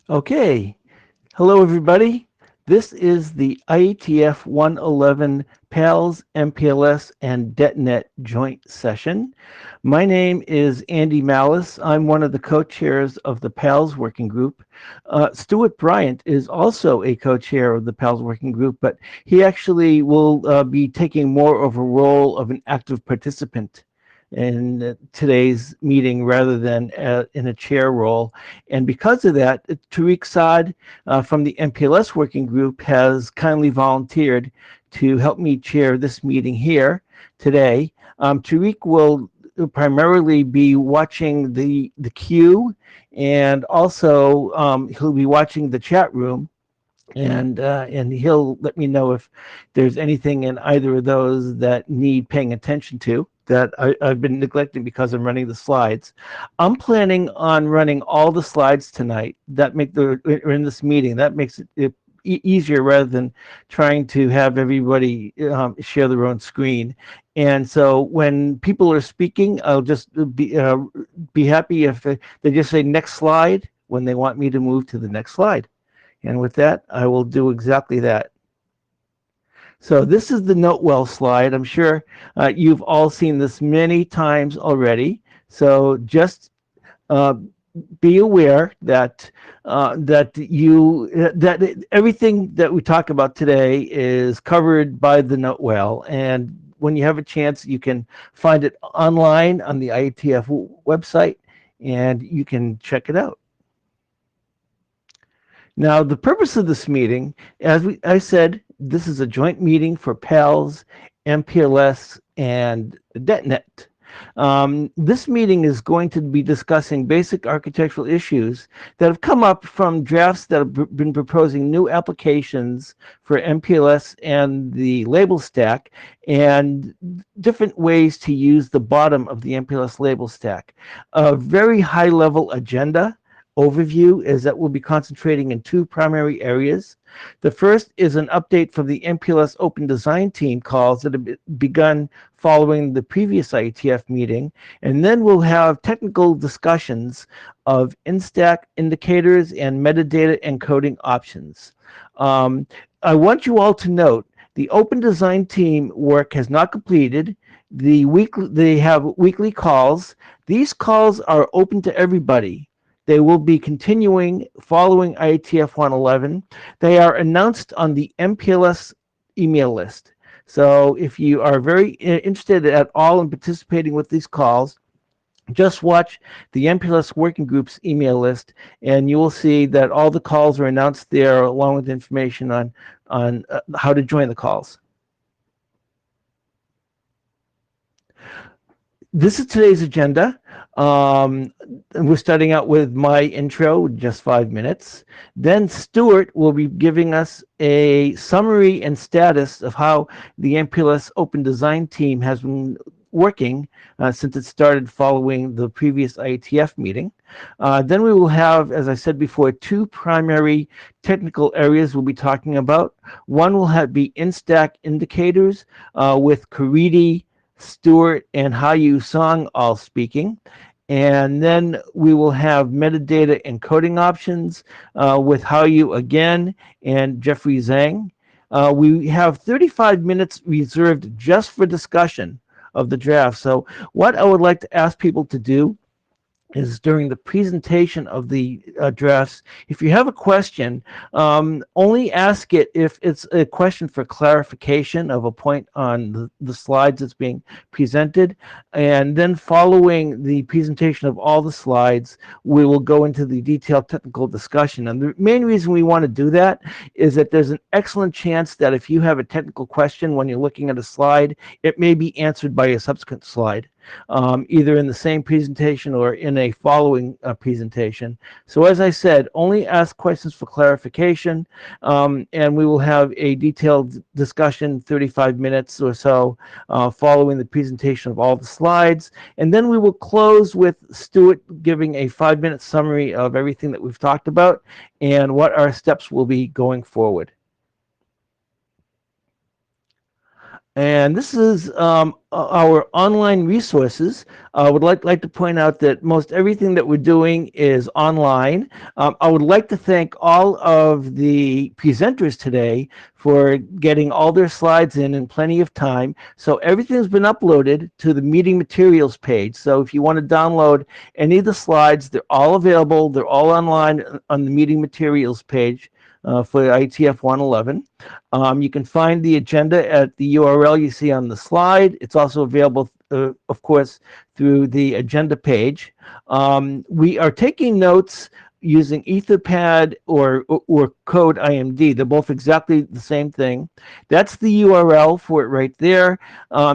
Okay, hello everybody. This is the IETF 111 PALS, MPLS, and DetNet joint session. My name is Andy Malice. I'm one of the co-chairs of the PALS working group. Stuart Bryant is also a co-chair of the PALS working group, but he actually will be taking more of a role of an active participant in today's meeting rather than in a chair role. And because of that, Tariq Saad from the MPLS working group has kindly volunteered to help me chair this meeting here today. Tariq will primarily be watching the queue, and also he'll be watching the chat room, and he'll let me know if there's anything in either of those that need paying attention to that I've been neglecting because I'm running the slides. I'm planning on running all the slides tonight that make the or in this meeting. That makes it easier rather than trying to have everybody share their own screen. And so when people are speaking, I'll just be happy if they just say next slide when they want me to move to the next slide. And with that, I will do exactly that. So this is the note well slide. I'm sure you've all seen this many times already. So just uh, be aware that that everything that we talk about today is covered by the note well. And when you have a chance, you can find it online on the IETF website, and you can check it out. Now, the purpose of this meeting, I said, this is a joint meeting for PALS, MPLS, and DetNet. This meeting is going to be discussing basic architectural issues that have come up from drafts that have been proposing new applications for MPLS and the label stack, and different ways to use the bottom of the MPLS label stack. A very high level agenda overview is that we'll be concentrating in two primary areas. The first is an update from the MPLS Open Design Team calls that have begun following the previous IETF meeting, and then we'll have technical discussions of in-stack indicators and metadata encoding options. Um, I want you all to note the Open Design Team work has not completed. They have weekly calls. These calls are open to everybody. They will be continuing following IETF 111. They are announced on the MPLS email list. So if you are very interested at all in participating with these calls, just watch the MPLS working group's email list, and you will see that all the calls are announced there, along with information on how to join the calls. This is today's agenda. We're starting out with my intro, just 5 minutes. Then Stuart will be giving us a summary and status of how the MPLS Open Design Team has been working since it started following the previous IETF meeting. Then we will have, as I said before, two primary technical areas we'll be talking about. One will be in-stack indicators with Karidi, Stuart, and Hayu Song all speaking. And then we will have metadata encoding options with Hayu again and Jeffrey Zhang. We have 35 minutes reserved just for discussion of the draft. So what I would like to ask people to do is during the presentation of the drafts, if you have a question, only ask it if it's a question for clarification of a point on the slides that's being presented. And then following the presentation of all the slides, we will go into the detailed technical discussion. And the main reason we want to do that is that there's an excellent chance that if you have a technical question when you're looking at a slide, it may be answered by a subsequent slide. Either in the same presentation or in a following presentation. So as I said, only ask questions for clarification, and we will have a detailed discussion, 35 minutes or so, following the presentation of all the slides. And then we will close with Stuart giving a 5-minute summary of everything that we've talked about and what our steps will be going forward. And this is our online resources. I would like to point out that most everything that we're doing is online. I would like to thank all of the presenters today for getting all their slides in plenty of time. So everything's been uploaded to the meeting materials page. So if you want to download any of the slides, they're all available. They're all online on the meeting materials page for IETF 111. You can find the agenda at the URL you see on the slide. It's also available, of course, through the agenda page. We are taking notes using Etherpad or Code IMD. They're both exactly the same thing. That's the URL for it right there.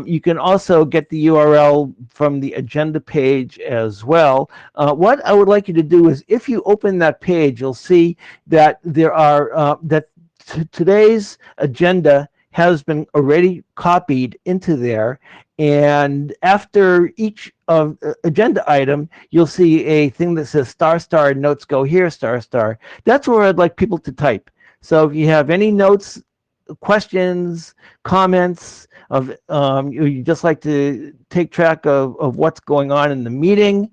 You can also get the URL from the agenda page as well. What I would like you to do is, if you open that page, you'll see that there are today's agenda has been already copied into there, and after each of agenda item you'll see a thing that says star star notes go here star star. That's where I'd like people to type. So if you have any notes, questions, comments of you just like to take track of what's going on in the meeting,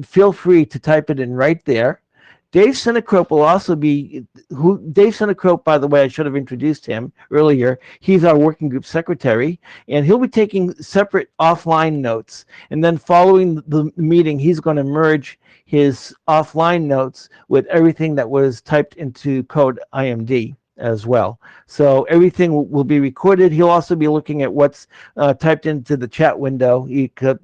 feel free to type it in right there. Dave Sinekrop will also be, Dave Sinekrop, by the way, I should have introduced him earlier. He's our working group secretary, and he'll be taking separate offline notes. And then following the meeting, he's going to merge his offline notes with everything that was typed into Code IMD as well. So everything will be recorded. He'll also be looking at what's typed into the chat window,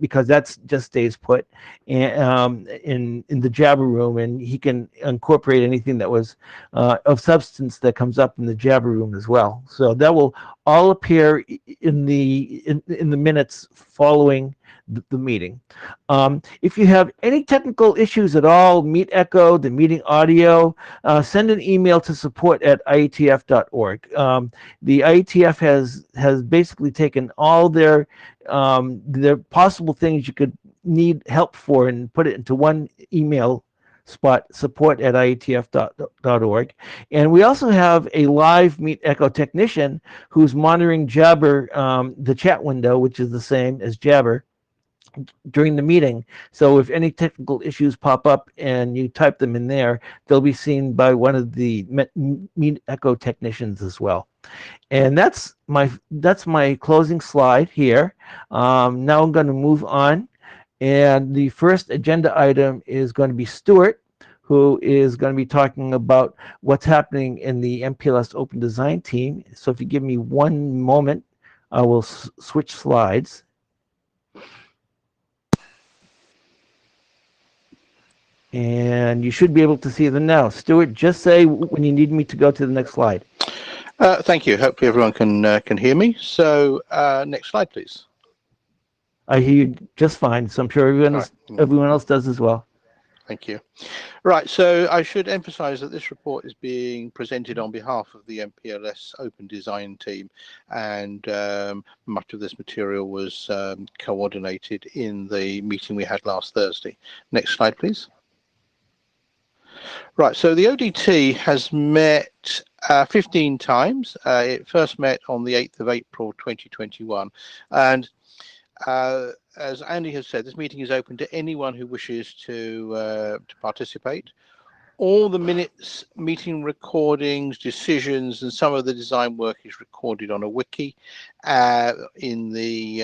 because that's just stays put in the Jabber room, and he can incorporate anything that was of substance that comes up in the Jabber room as well. So that will all appear in the minutes following the meeting. If you have any technical issues at all, Meet Echo, the meeting audio, send an email to support@ietf.org. The IETF has basically taken all their possible things you could need help for and put it into one email spot, support@ietf.org. And we also have a live Meet Echo technician who's monitoring Jabber, the chat window, which is the same as Jabber, during the meeting. So if any technical issues pop up and you type them in there, they'll be seen by one of the Meet Echo technicians as well. And that's my closing slide here. Now I'm going to move on. And the first agenda item is going to be Stuart, who is going to be talking about what's happening in the MPLS Open Design team. So if you give me one moment, I will switch slides. And you should be able to see them now. Stuart, just say when you need me to go to the next slide. Thank you. Hopefully everyone can hear me. So next slide, please. I hear you just fine, so I'm sure everyone else does as well. Thank you. Right, so I should emphasize that this report is being presented on behalf of the MPLS Open Design team, and much of this material was coordinated in the meeting we had last Thursday. Next slide, please. Right, so the ODT has met 15 times. It first met on the 8th of April 2021, and as Andy has said, this meeting is open to anyone who wishes to participate. All the minutes, meeting recordings, decisions, and some of the design work is recorded on a wiki in the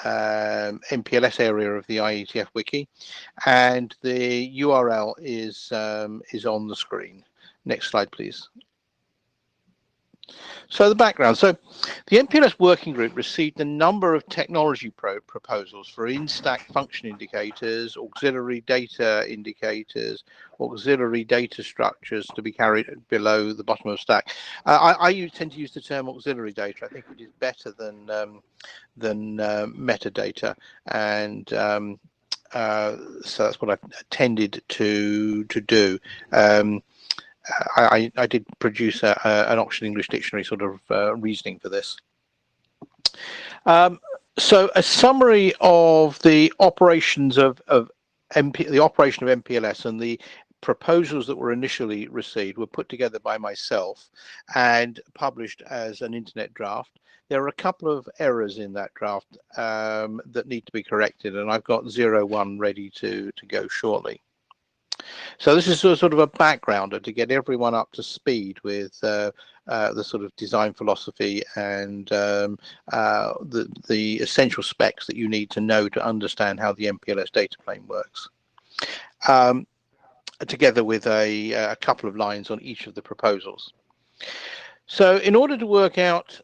MPLS area of the IETF wiki, and the URL is on the screen. Next slide, please. So the background. So the MPLS working group received a number of technology proposals for in-stack function indicators, auxiliary data indicators, auxiliary data structures to be carried below the bottom of stack. I tend to use the term auxiliary data. I think it is better than metadata, and so that's what I've tended to do. I did produce an Oxford English Dictionary sort of reasoning for this. So a summary of the operations of MPLS and the proposals that were initially received were put together by myself and published as an internet draft. there are a couple of errors in that draft that need to be corrected, and I've got 01 ready to go shortly. So this is sort of a backgrounder to get everyone up to speed with the sort of design philosophy and the essential specs that you need to know to understand how the MPLS data plane works. Together with a couple of lines on each of the proposals. So in order to work out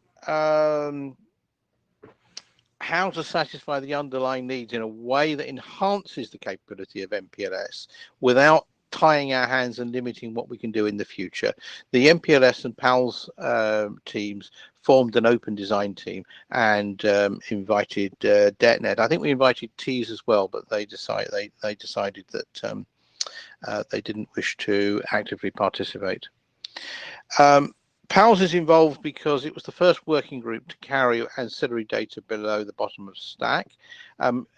how to satisfy the underlying needs in a way that enhances the capability of MPLS without tying our hands and limiting what we can do in the future, the MPLS and PALS teams formed an open design team and invited DETNet. I think we invited TEAS as well, but they decided that they didn't wish to actively participate. PALS is involved because it was the first working group to carry ancillary data below the bottom of stack.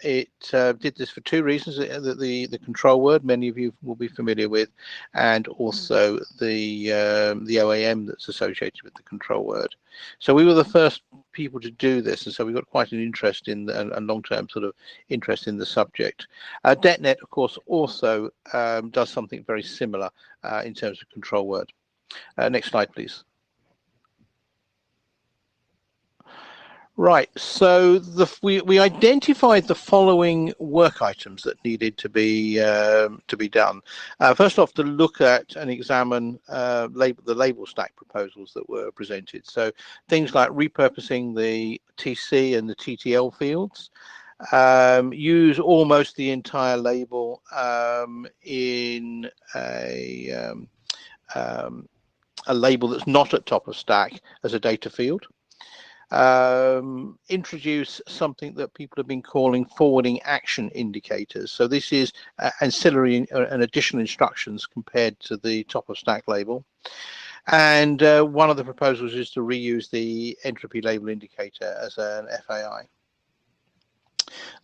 It did this for two reasons: the control word, many of you will be familiar with, and also the OAM that's associated with the control word. So we were the first people to do this, and so we got quite an interest in a long-term sort of interest in the subject. DETNet, of course, also does something very similar in terms of control word. Next slide, please. Right, so we identified the following work items that needed to be done. First off, to look at and examine the label stack proposals that were presented. So things like repurposing the TC and the TTL fields, use almost the entire label in a label that's not at top of stack as a data field. Introduce something that people have been calling forwarding action indicators. So this is ancillary and additional instructions compared to the top of stack label. And one of the proposals is to reuse the entropy label indicator as an FAI.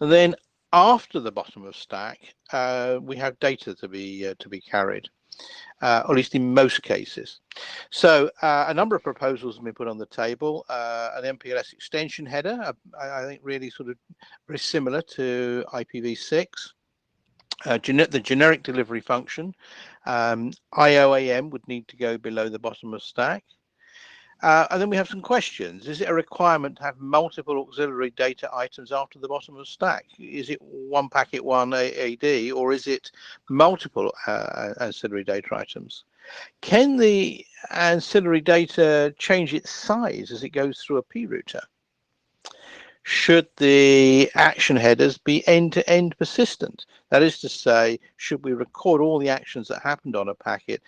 And then after the bottom of stack, we have data to be carried. Or at least in most cases. So a number of proposals have been put on the table. An MPLS extension header, I think really sort of very similar to IPv6. The generic delivery function. IOAM would need to go below the bottom of stack. And then we have some questions. Is it a requirement to have multiple auxiliary data items after the bottom of stack? Is it one packet, one AD, or is it multiple ancillary data items? Can the ancillary data change its size as it goes through a P router? Should the action headers be end-to-end persistent? That is to say, should we record all the actions that happened on a packet,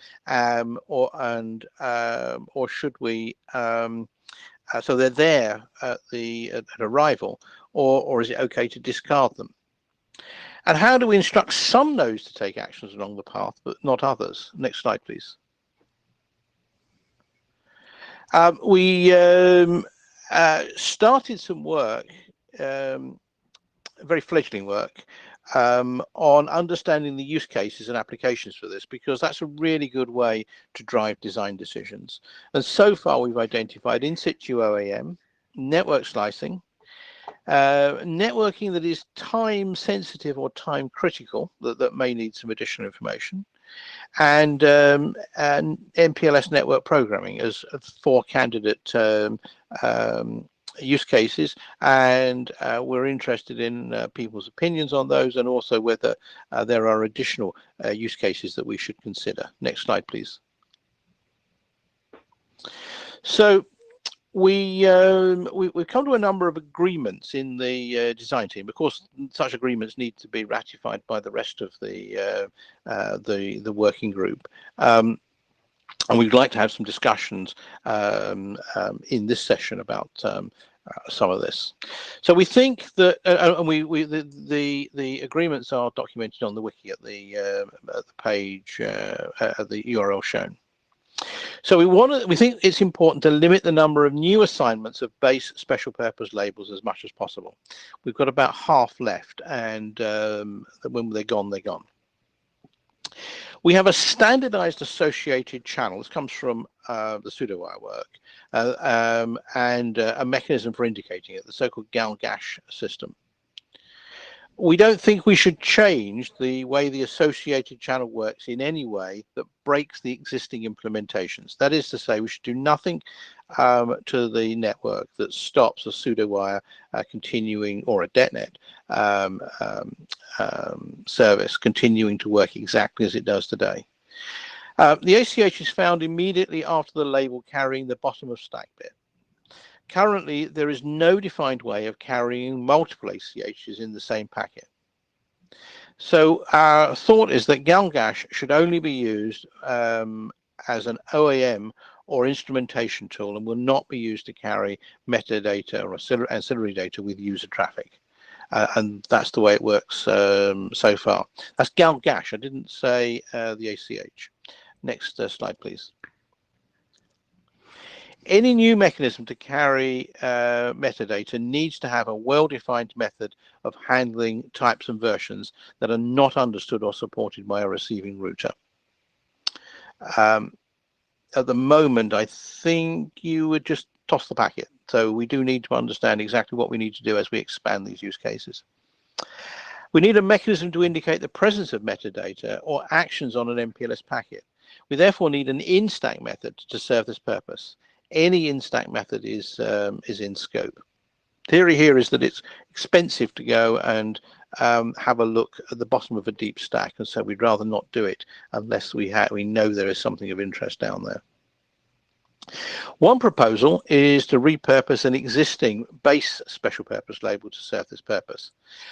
or should we so they're there at arrival, or is it okay to discard them? And how do we instruct some nodes to take actions along the path but not others? Next slide, please. We started some work, very fledgling work, on understanding the use cases and applications for this, because that's a really good way to drive design decisions. And so far we've identified in situ OAM, network slicing, networking that is time sensitive or time critical, that may need some additional information, and MPLS network programming as 4 candidate use cases, and we're interested in people's opinions on those, and also whether there are additional use cases that we should consider. Next slide, please. So we've come to a number of agreements in the design team. Of course, such agreements need to be ratified by the rest of the working group. And we'd like to have some discussions in this session about some of this. So we think that, and the agreements are documented on the wiki at the page at the URL shown. So we think it's important to limit the number of new assignments of base special purpose labels as much as possible. We've got about half left, and when they're gone, they're gone. We have a standardized associated channel. This comes from the pseudowire work, and a mechanism for indicating it, the so-called GAL-GASH system. We don't think we should change the way the associated channel works in any way that breaks the existing implementations. That is to say, we should do nothing to the network that stops a pseudowire continuing, or a DetNet service continuing to work exactly as it does today. The ACH is found immediately after the label carrying the bottom of stack bit. Currently, there is no defined way of carrying multiple ACHs in the same packet. So our thought is that GAL-GASH should only be used as an OAM or instrumentation tool, and will not be used to carry metadata or ancillary data with user traffic. And that's the way it works so far. That's GAL-GASH. I didn't say the ACH. Next slide, please. Any new mechanism to carry metadata needs to have a well-defined method of handling types and versions that are not understood or supported by a receiving router. At the moment, I think you would just toss the packet. So we do need to understand exactly what we need to do as we expand these use cases. We need a mechanism to indicate the presence of metadata or actions on an MPLS packet. We therefore need an in-stack method to serve this purpose. Any in-stack method is in scope. Theory here is that it's expensive to go and have a look at the bottom of a deep stack, and so we'd rather not do it unless we know there is something of interest down there. One proposal is to repurpose an existing base special purpose label to serve this purpose.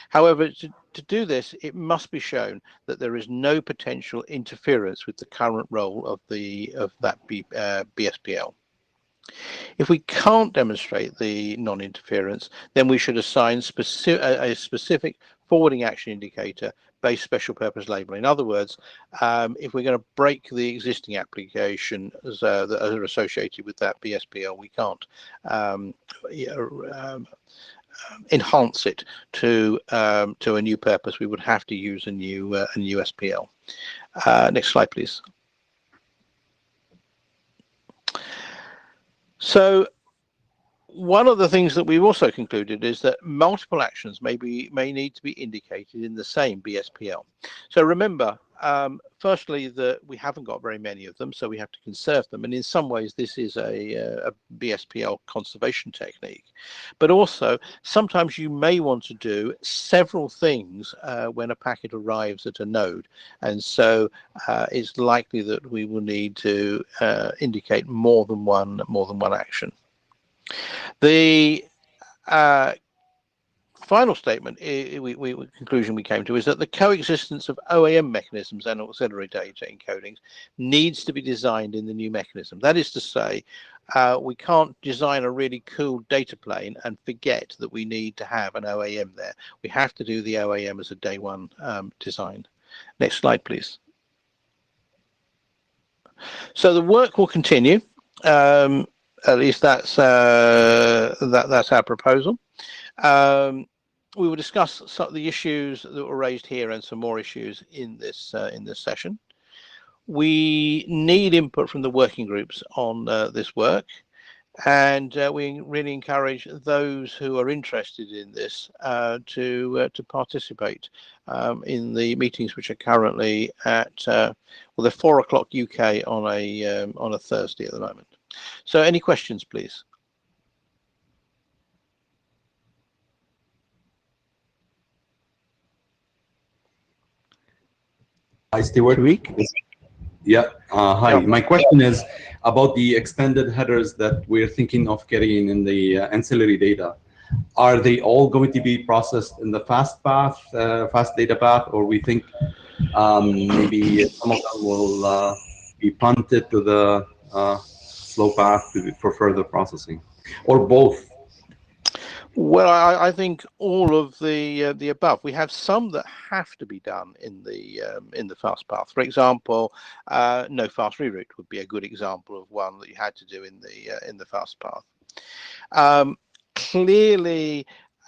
However, to do this, it must be shown that there is no potential interference with the current role of that BSPL. If we can't demonstrate the non-interference, then we should assign a specific forwarding action indicator based special purpose label. In other words, if we're going to break the existing applications that are associated with that BSPL, we can't enhance it to a new purpose. We would have to use a new SPL. Next slide, please. So one of the things that we've also concluded is that multiple actions may need to be indicated in the same BSPL. So remember, firstly, that we haven't got very many of them, so we have to conserve them. And in some ways, this is a BSPL conservation technique. But also, sometimes you may want to do several things when a packet arrives at a node. And so it's likely that we will need to indicate more than one action. The final statement, conclusion we came to, is that the coexistence of OAM mechanisms and auxiliary data encodings needs to be designed in the new mechanism. That is to say, we can't design a really cool data plane and forget that we need to have an OAM there. We have to do the OAM as a day one design. Next slide, please. So the work will continue. At least that's our proposal. We will discuss some of the issues that were raised here and some more issues in this session. We need input from the working groups on this work, and we really encourage those who are interested in this to participate in the meetings, which are currently at well, they're 4 o'clock UK on a Thursday at the moment. So any questions, please? Hi, Stuart. Yeah. Hi. My question is about the extended headers that we're thinking of getting in the ancillary data. Are they all going to be processed in the fast path, fast data path, or we think maybe some of them will be punted to the slow path for further processing, or both? Well, I think all of the above. We have some that have to be done in the fast path. For example, no fast reroute would be a good example of one that you had to do in the fast path. Clearly,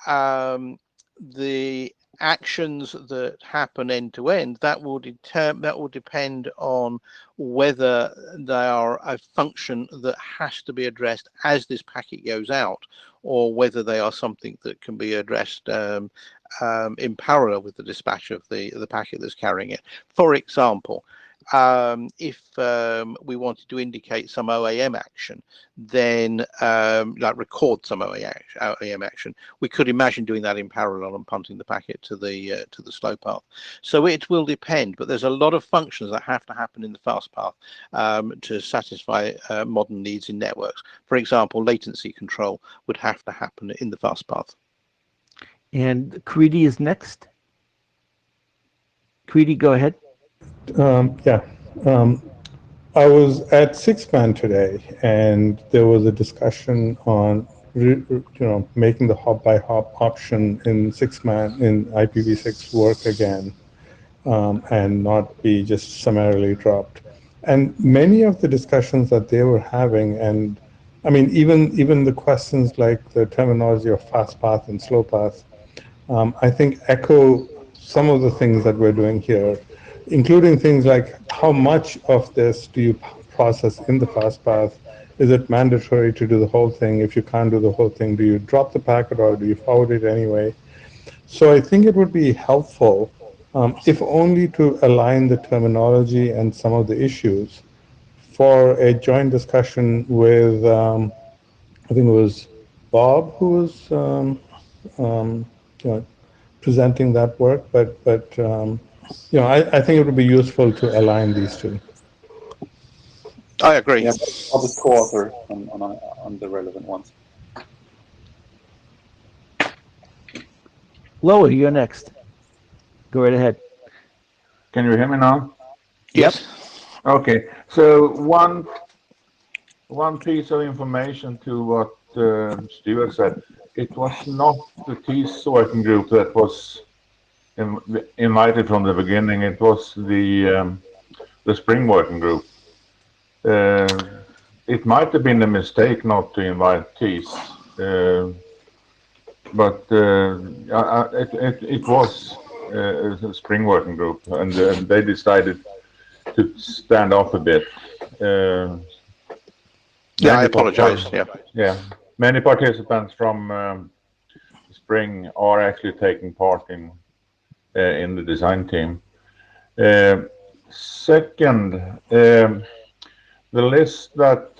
the actions that happen end to end, that will depend on whether they are a function that has to be addressed as this packet goes out, or whether they are something that can be addressed in parallel with the dispatch of the packet that's carrying it. For example, if we wanted to indicate some OAM action, then like record some OAM action, we could imagine doing that in parallel and punting the packet to the slow path. So it will depend, but there's a lot of functions that have to happen in the fast path to satisfy modern needs in networks. For example, latency control would have to happen in the fast path. And Kriti is next. Kriti, go ahead. I was at 6-man today, and there was a discussion on making the hop-by-hop option in 6-man in IPv6 work again, and not be just summarily dropped. And many of the discussions that they were having, and I mean, even the questions like the terminology of fast path and slow path, I think echo some of the things that we're doing here, including things like how much of this do you process in the fast path? Is it mandatory to do the whole thing? If you can't do the whole thing, do you drop the packet or do you forward it anyway? So I think it would be helpful, if only to align the terminology and some of the issues for a joint discussion with, I think it was Bob who was presenting that work, but I think it would be useful to align these two. I agree. Yeah, I'll just co-author on the relevant ones. Loa, you're next. Go right ahead. Can you hear me now? Yes. Okay. So one piece of information to what Stuart said. It was not the TIS working group that was invited from the beginning. It was the Spring working group. It might have been a mistake not to invite TIS, but it was a Spring working group, and they decided to stand off a bit. Yeah, I apologize. Yeah, many participants from Spring are actually taking part in the design team. Second, the list that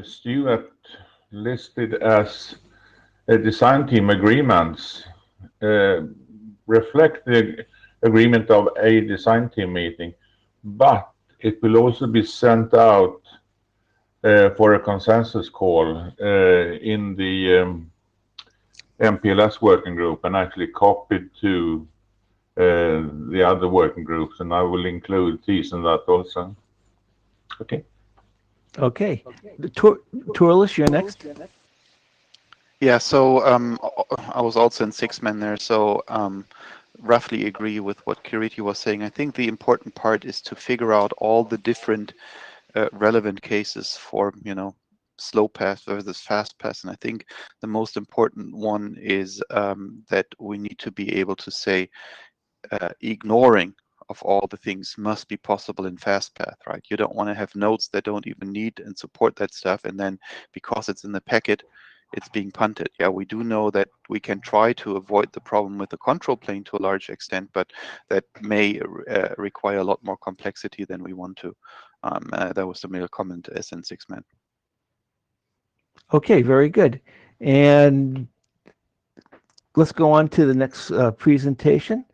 Stuart listed as design team agreements reflect the agreement of a design team meeting, but it will also be sent out for a consensus call in the MPLS working group and actually copied to the other working groups, and I will include these in that also. Okay. Okay. Turles, you're next. Yeah, so I was also in 6-man there, so roughly agree with what Kiriti was saying. I think the important part is to figure out all the different relevant cases for, slow path versus fast path. And I think the most important one is that we need to be able to say ignoring of all the things must be possible in fast path, right? You don't want to have nodes that don't even need and support that stuff, and then because it's in the packet, it's being punted. Yeah, we do know that we can try to avoid the problem with the control plane to a large extent, but that may require a lot more complexity than we want to. That was the mail comment as in 6-man. Okay, very good. And let's go on to the next presentation.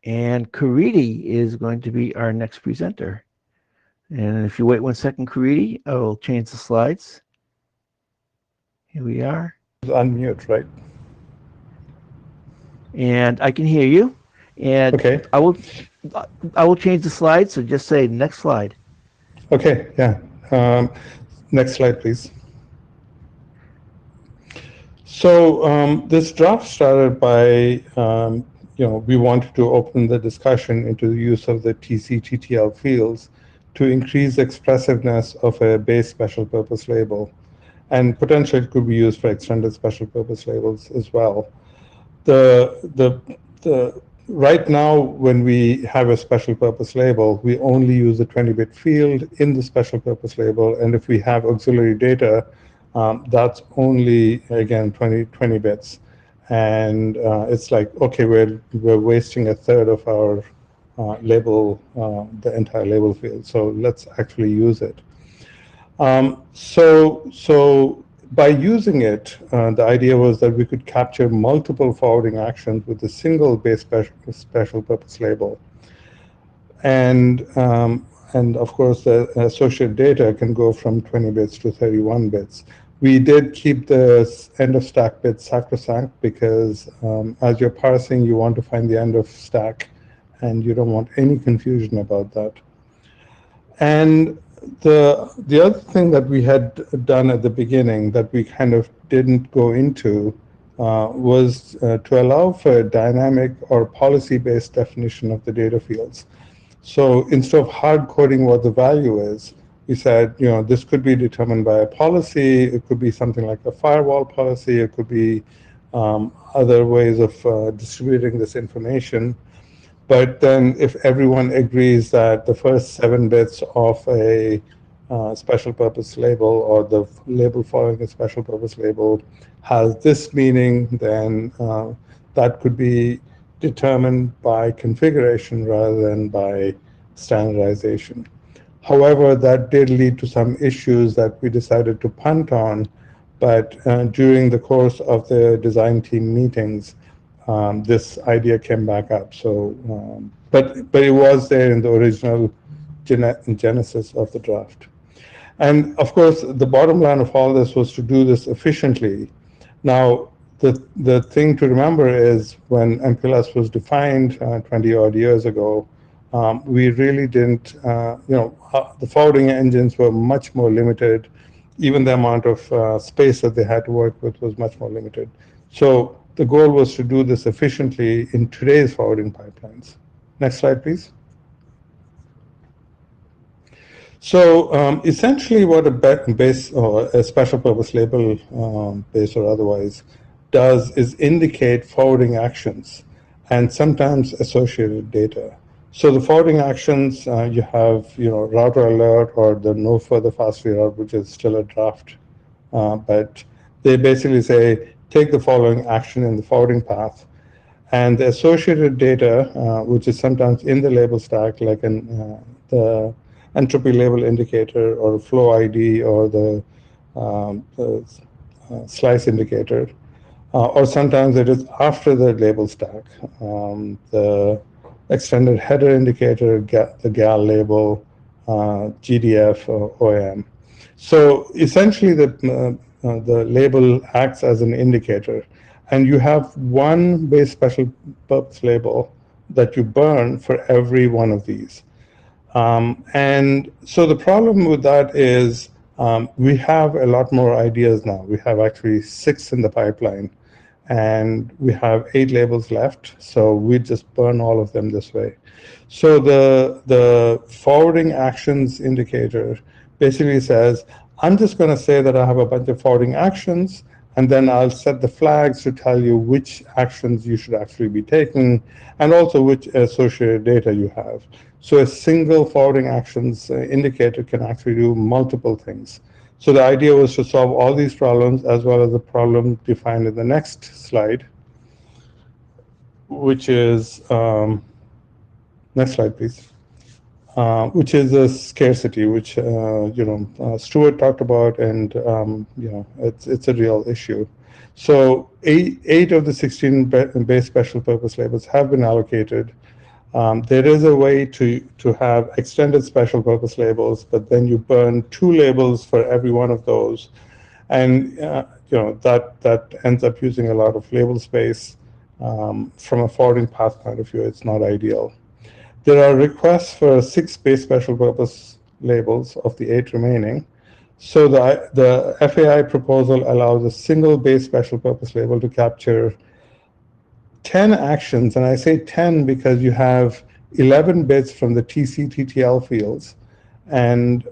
And Kiriti is going to be our next presenter. And if you wait 1 second, Kiriti, I will change the slides. Here we are. Unmute, right? And I can hear you. And okay. I will change the slides. So just say next slide. Okay. Yeah. Next slide, please. So this draft started by we wanted to open the discussion into the use of the TC-TTL fields to increase expressiveness of a base special purpose label, and potentially it could be used for extended special purpose labels as well. The right now, when we have a special purpose label, we only use the 20-bit field in the special purpose label, and if we have auxiliary data, that's only, again, 20 bits. And it's like, okay, we're wasting a third of our label, the entire label field, so let's actually use it. So by using it, the idea was that we could capture multiple forwarding actions with a single base special purpose label. And of course, the associated data can go from 20 bits to 31 bits. We did keep the end of stack bit sacrosanct because as you're parsing, you want to find the end of stack, and you don't want any confusion about that. And the other thing that we had done at the beginning that we kind of didn't go into was to allow for a dynamic or policy-based definition of the data fields. So instead of hard coding what the value is, we said, this could be determined by a policy. It could be something like a firewall policy. It could be other ways of distributing this information. But then if everyone agrees that the first 7 bits of a special purpose label, or the label following a special purpose label, has this meaning, then that could be determined by configuration rather than by standardization. However, that did lead to some issues that we decided to punt on, but during the course of the design team meetings, this idea came back up. So, but it was there in the original genesis of the draft. And of course, the bottom line of all this was to do this efficiently. Now, the thing to remember is when MPLS was defined 20 odd years ago, we really didn't, the forwarding engines were much more limited. Even the amount of space that they had to work with was much more limited. So the goal was to do this efficiently in today's forwarding pipelines. Next slide, please. So essentially what a base or a special purpose label, base or otherwise, does is indicate forwarding actions and sometimes associated data. So the forwarding actions, you have router alert or the no further fast reroute, which is still a draft, but they basically say, take the following action in the forwarding path. And the associated data, which is sometimes in the label stack, like the entropy label indicator or flow ID or the slice indicator, or sometimes it is after the label stack, the extended header indicator, the GAL label, GDF, or OM. So essentially the label acts as an indicator, and you have one base special purpose label that you burn for every one of these. And so the problem with that is we have a lot more ideas now. We have actually 6 in the pipeline, and we have 8 labels left. So we just burn all of them this way. So the forwarding actions indicator basically says, I'm just going to say that I have a bunch of forwarding actions, and then I'll set the flags to tell you which actions you should actually be taking, and also which associated data you have. So a single forwarding actions indicator can actually do multiple things. So the idea was to solve all these problems, as well as the problem defined in the next slide, which is, next slide, please. Which is a scarcity, which Stuart talked about, and it's a real issue. So 8 of the 16 base special purpose labels have been allocated. There is a way to have extended special purpose labels, but then you burn 2 labels for every one of those, and that ends up using a lot of label space. From a forwarding path point of view, it's not ideal. There are requests for 6 base special purpose labels of the 8 remaining. So the FAI proposal allows a single base special purpose label to capture 10 actions, and I say 10 because you have 11 bits from the TC/TTL fields, and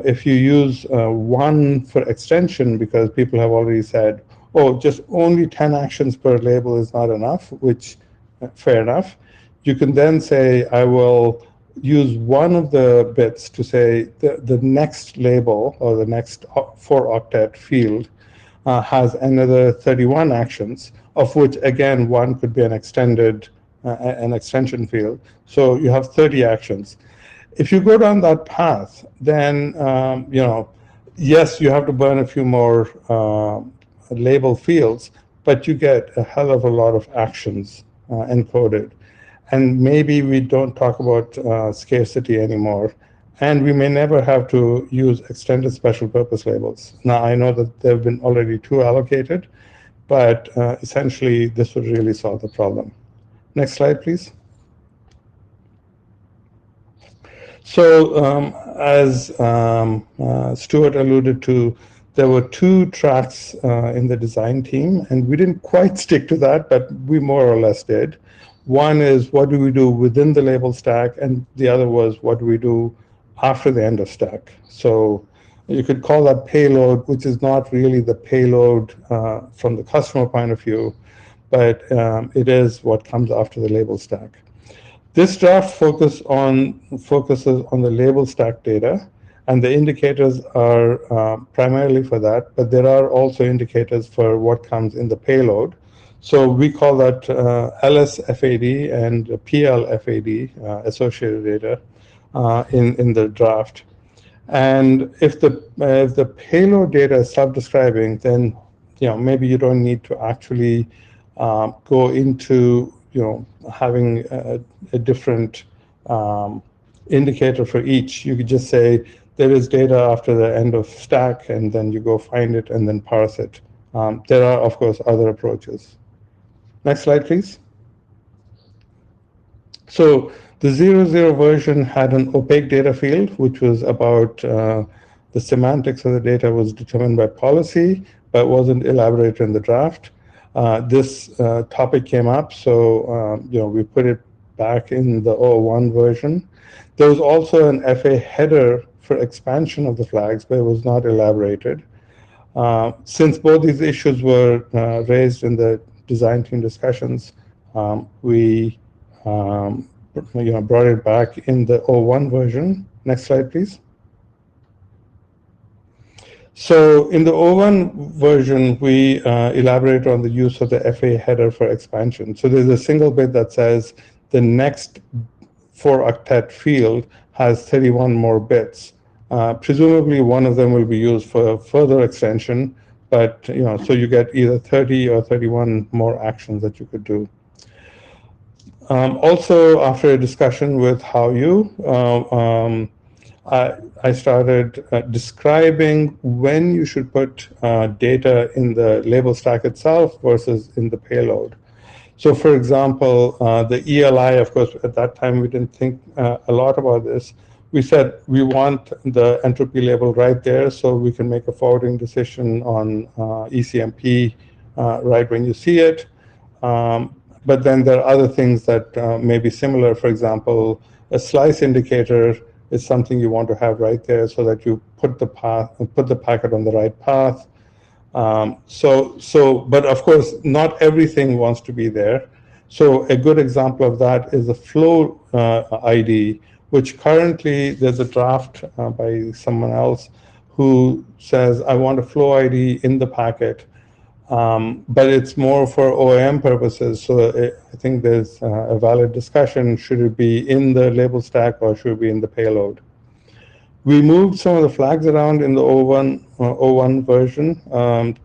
if you use 1 for extension, because people have already said, oh, just only 10 actions per label is not enough, which fair enough. You can then say, I will use one of the bits to say the next label or the next 4-octet field has another 31 actions, of which again one could be an extension field. So you have 30 actions. If you go down that path, then yes, you have to burn a few more label fields, but you get a hell of a lot of actions encoded. And maybe we don't talk about scarcity anymore. And we may never have to use extended special purpose labels. Now, I know that there have been already 2 allocated, but essentially this would really solve the problem. Next slide, please. So as Stuart alluded to, there were 2 tracks in the design team, and we didn't quite stick to that, but we more or less did. One is what do we do within the label stack, and the other was what do we do after the end of stack. So you could call that payload, which is not really the payload from the customer point of view, but it is what comes after the label stack. This draft focuses on the label stack data, and the indicators are primarily for that, but there are also indicators for what comes in the payload. So we call that LSFAD and PLFAD, associated data, in the draft. And if the payload data is self-describing, then maybe you don't need to actually go into having a different indicator for each. You could just say there is data after the end of stack, and then you go find it and then parse it. There are, of course, other approaches. Next slide, please. So the 0.0 version had an opaque data field, which was about the semantics of the data was determined by policy, but wasn't elaborated in the draft. This topic came up, so we put it back in the 0.1 version. There was also an FA header for expansion of the flags, but it was not elaborated. Since both these issues were raised in the design team discussions, we brought it back in the 0.1 version. Next slide, please. So in the 0.1 version, we elaborate on the use of the FA header for expansion. So there's a single bit that says the next 4-octet field has 31 more bits. Presumably one of them will be used for further extension, but so you get either 30 or 31 more actions that you could do. Also, after a discussion with Hao-Yu, I started describing when you should put data in the label stack itself versus in the payload. So for example, the ELI, of course, at that time we didn't think a lot about this. We said we want the entropy label right there so we can make a forwarding decision on ECMP right when you see it. But then there are other things that may be similar. For example, a slice indicator is something you want to have right there so that you put the packet on the right path. But of course, not everything wants to be there. So a good example of that is the flow ID, which currently there's a draft by someone else who says, I want a flow ID in the packet, but it's more for OEM purposes. So I think there's a valid discussion. Should it be in the label stack or should it be in the payload? We moved some of the flags around in the 0.1 version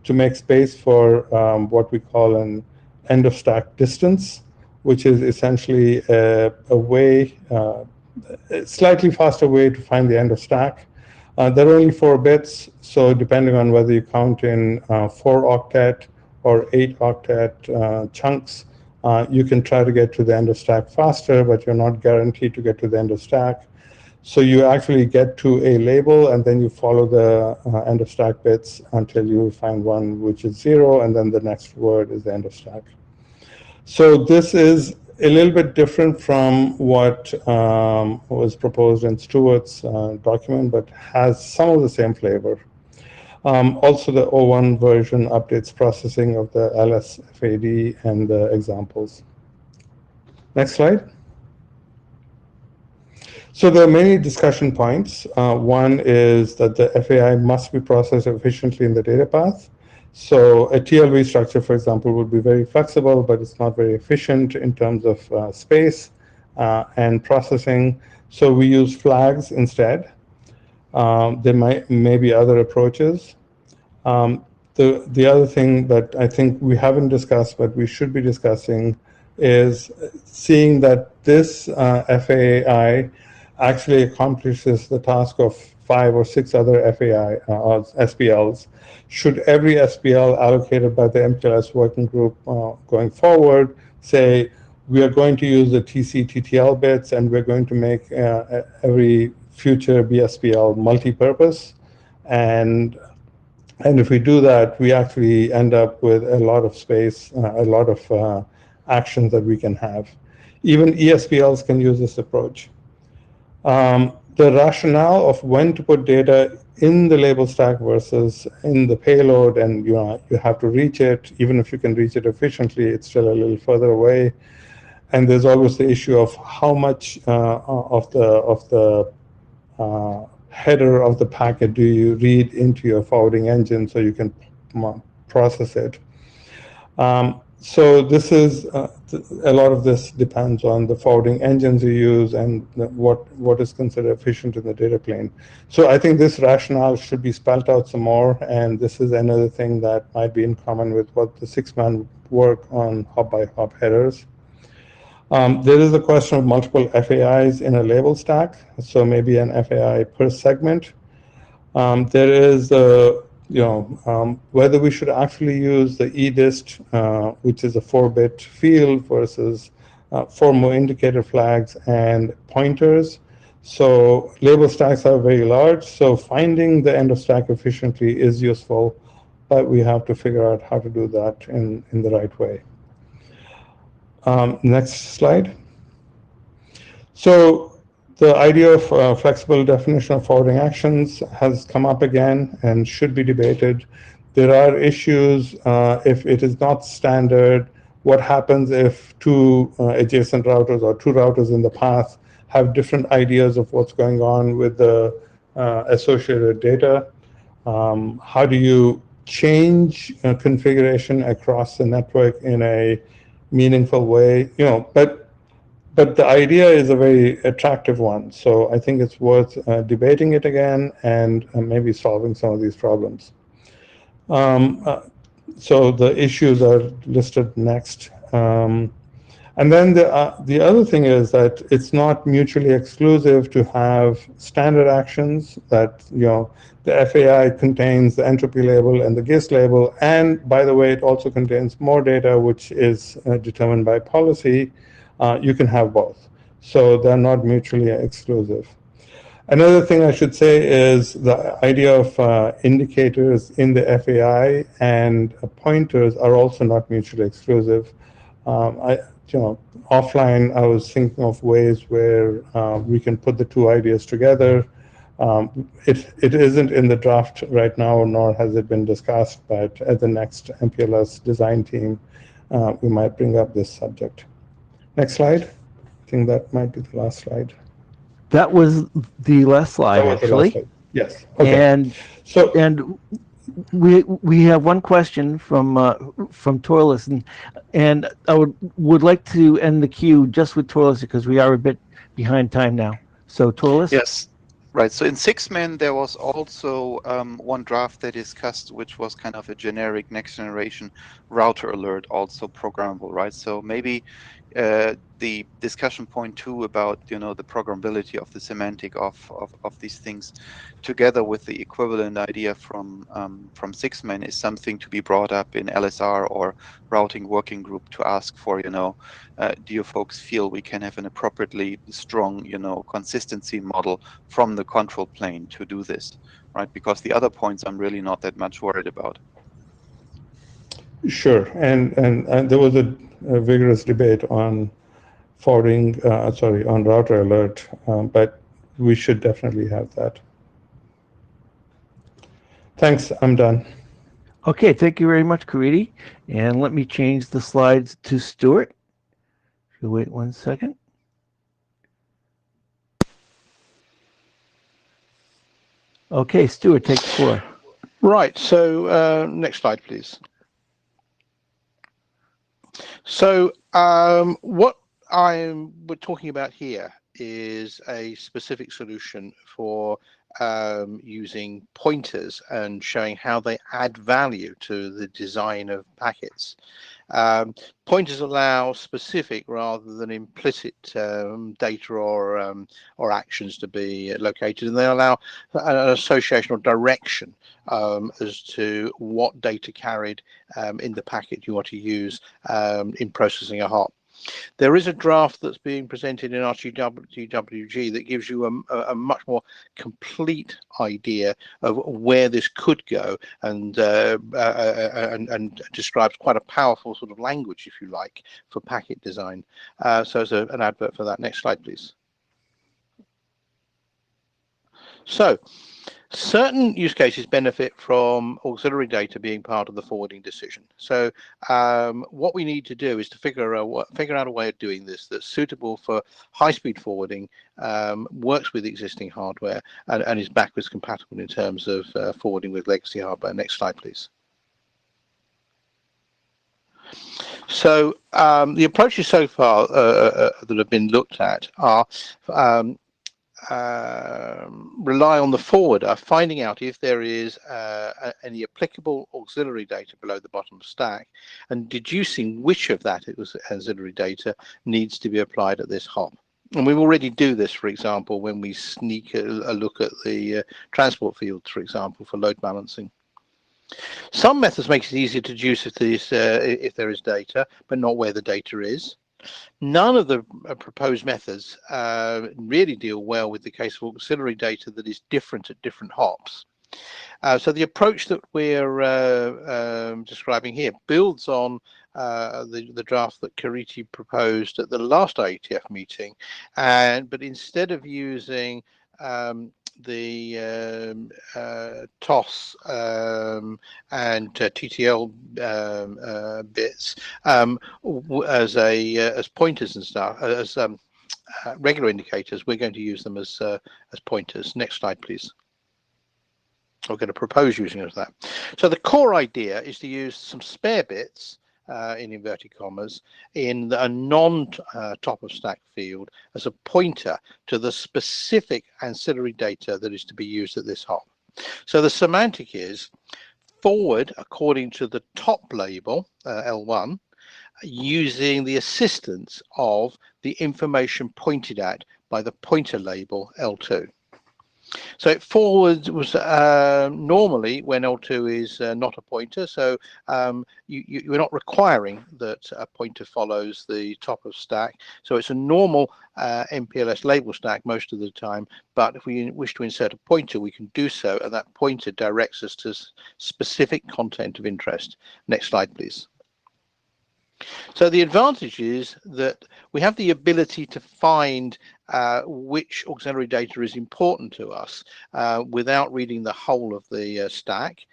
to make space for what we call an end of stack distance, which is essentially a way, a slightly faster way to find the end of stack. There are only 4 bits, so depending on whether you count in 4-octet or 8-octet chunks, you can try to get to the end of stack faster, but you're not guaranteed to get to the end of stack. So you actually get to a label, and then you follow the end of stack bits until you find one which is 0, and then the next word is the end of stack. So this is a little bit different from what was proposed in Stuart's document, but has some of the same flavor. Also, the O1 version updates processing of the LSFAD and the examples. Next slide. So there are many discussion points. One is that the FAI must be processed efficiently in the data path. So a TLV structure, for example, would be very flexible, but it's not very efficient in terms of space and processing. So we use flags instead. There may be other approaches. The other thing that I think we haven't discussed, but we should be discussing, is seeing that this FAI actually accomplishes the task of 5 or 6 other FAI or SPLs. Should every SPL allocated by the MPLS working group going forward say, we are going to use the TC-TTL bits and we're going to make every future BSPL multi-purpose, and if we do that, we actually end up with a lot of space, a lot of actions that we can have. Even ESPLs can use this approach. The rationale of when to put data in the label stack versus in the payload, and you have to reach it. Even if you can reach it efficiently, it's still a little further away. And there's always the issue of how much of the header of the packet do you read into your forwarding engine so you can process it. So this is a lot of this depends on the forwarding engines you use and what is considered efficient in the data plane. So I think this rationale should be spelled out some more, and this is another thing that might be in common with what the 6-man work on hop-by-hop headers. There is a question of multiple FAIs in a label stack, so maybe an FAI per segment. There is whether we should actually use the eDist, which is a 4-bit field, versus 4 more indicator flags and pointers. So label stacks are very large, so finding the end of stack efficiently is useful, but we have to figure out how to do that in the right way. Next slide. So the idea of flexible definition of forwarding actions has come up again and should be debated. There are issues if it is not standard. What happens if 2 adjacent routers or 2 routers in the path have different ideas of what's going on with the associated data? How do you change configuration across the network in a meaningful way? But the idea is a very attractive one, so I think it's worth debating it again and maybe solving some of these problems. So the issues are listed next. And then the other thing is that it's not mutually exclusive to have standard actions that, the FAI contains the entropy label and the GIST label. And by the way, it also contains more data, which is determined by policy. You can have both. So they're not mutually exclusive. Another thing I should say is the idea of indicators in the FAI and pointers are also not mutually exclusive. Offline, I was thinking of ways where we can put the 2 ideas together. It isn't in the draft right now, nor has it been discussed, but at the next MPLS design team, we might bring up this subject. Next slide. I think that might be the last slide. That was the last slide, actually. Yes. Okay. And we have one question from Torlis, and I would like to end the queue just with Torlis because we are a bit behind time now. So Torlis? Yes. Right. So in 6-man, there was also one draft they discussed, which was kind of a generic next generation router alert, also programmable, right? So maybe the discussion point 2 about the programmability of the semantic of these things, together with the equivalent idea from 6-man, is something to be brought up in LSR or routing working group to ask for, do you folks feel we can have an appropriately strong, consistency model from the control plane to do this, right? Because the other points I'm really not that much worried about. Sure, and there was a vigorous debate on forwarding, on router alert, but we should definitely have that. Thanks, I'm done. Okay, thank you very much, Kariti. And let me change the slides to Stuart. If you wait 1 second. Okay, Stuart, take the floor. Right, so next slide, please. So what we're talking about here is a specific solution for using pointers and showing how they add value to the design of packets. Pointers allow specific rather than implicit data or actions to be located, and they allow an association or direction as to what data carried in the packet you want to use in processing a hop. There is a draft that's being presented in RTWG that gives you a much more complete idea of where this could go, and describes quite a powerful sort of language, if you like, for packet design. So as an advert for that. Next slide, please. So certain use cases benefit from auxiliary data being part of the forwarding decision. So what we need to do is to figure out a way of doing this that's suitable for high-speed forwarding, works with existing hardware, and is backwards compatible in terms of forwarding with legacy hardware. Next slide, please. So the approaches so far that have been looked at are rely on the forwarder finding out if there is any applicable auxiliary data below the bottom of the stack and deducing which of that auxiliary data needs to be applied at this hop. And we already do this, for example, when we sneak a look at the transport fields, for example, for load balancing. Some methods make it easier to deduce if there is data, but not where the data is. None of the proposed methods really deal well with the case of auxiliary data that is different at different hops. So the approach that we're describing here builds on the draft that Kariti proposed at the last IETF meeting, but instead of using the TOS and TTL bits as pointers and stuff, as regular indicators, we're going to use them as pointers. Next slide, please. We're going to propose using it as that. So the core idea is to use some spare bits in inverted commas in a non-top of stack field as a pointer to the specific ancillary data that is to be used at this hop. So the semantic is forward according to the top label L1 using the assistance of the information pointed at by the pointer label L2. So it forwards was normally when L2 is not a pointer, so you're not requiring that a pointer follows the top of stack. So it's a normal MPLS label stack most of the time, but if we wish to insert a pointer, we can do so, and that pointer directs us to specific content of interest. Next slide, please. So the advantage is that we have the ability to find which auxiliary data is important to us without reading the whole of the stack.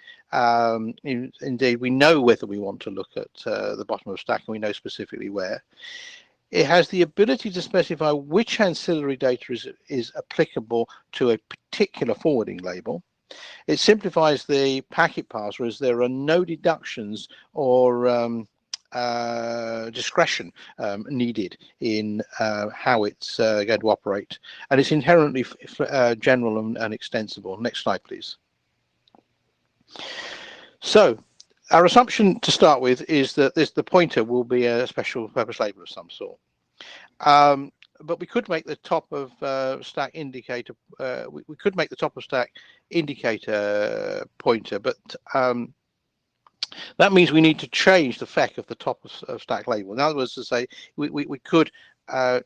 Indeed, we know whether we want to look at the bottom of the stack, and we know specifically where. It has the ability to specify which ancillary data is applicable to a particular forwarding label. It simplifies the packet parser as there are no deductions or discretion needed in how it's going to operate, and it's inherently general and extensible. Next slide, please. So our assumption to start with is that the pointer will be a special purpose label of some sort, but we could make the top of stack indicator we could make the top of stack indicator pointer, but that means we need to change the FEC of the top of stack label. In other words, to say we could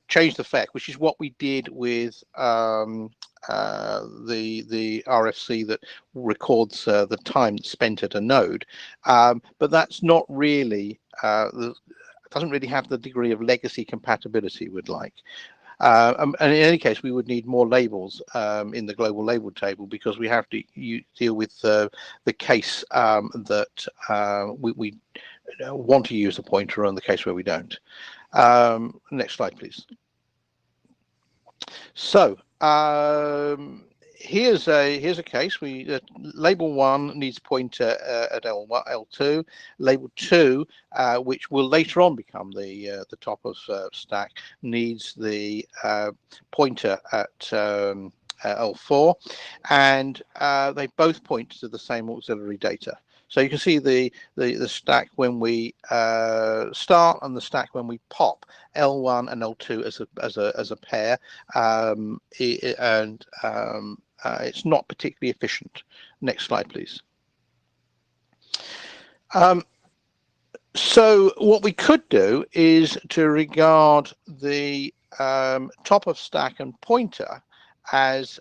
change the FEC, which is what we did with the RFC that records the time spent at a node, but that's not really doesn't really have the degree of legacy compatibility we'd like. And in any case, we would need more labels in the global label table, because we have to deal with the case that we want to use the pointer, and the case where we don't. Next slide, please. So here's a case. We label 1 needs pointer at L2. Label 2, which will later on become the top of stack, needs the pointer at L4, and they both point to the same auxiliary data. So you can see the stack when we start, and the stack when we pop L1 and L2 as a pair, it's not particularly efficient. Next slide, please. So what we could do is to regard the top of stack and pointer as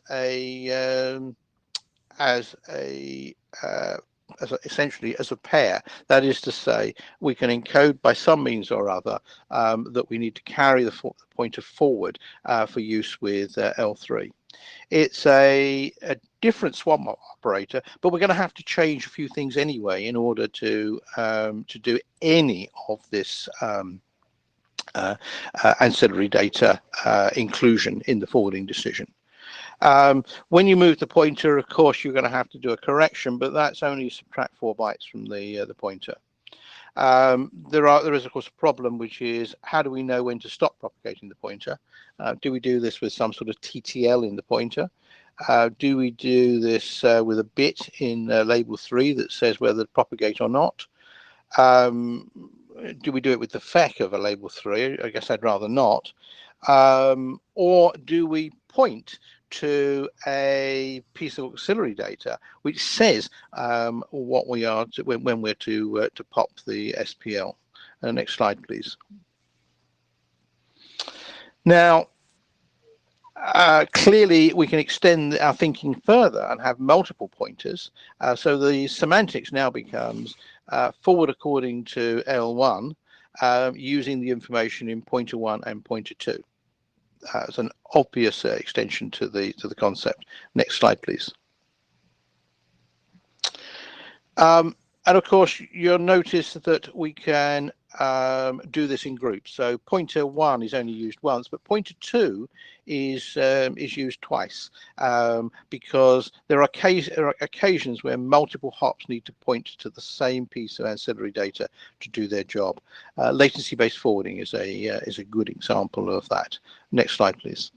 essentially as a pair. That is to say, we can encode by some means or other that we need to carry the pointer forward for use with L3. It's a different swap operator, but we're going to have to change a few things anyway in order to do any of this ancillary data inclusion in the forwarding decision. When you move the pointer, of course, you're going to have to do a correction, but that's only subtract 4 bytes from the pointer. There is, of course, a problem, which is how do we know when to stop propagating the pointer? Do we do this with some sort of TTL in the pointer? Do we do this with a bit in label 3 that says whether to propagate or not? Do we do it with the FEC of a label 3? I guess I'd rather not. Or do we point to a piece of auxiliary data which says what we are to, when we're to pop the SPL? Next slide, please. Now, clearly we can extend our thinking further and have multiple pointers. So the semantics now becomes forward according to L1 using the information in pointer 1 and pointer 2. It's an obvious extension to the concept. Next slide, please. And of course, you'll notice that we can do this in groups. So pointer 1 is only used once, but pointer 2 is used twice because there are occasions where multiple hops need to point to the same piece of ancillary data to do their job. Latency-based forwarding is a good example of that. Next slide, please.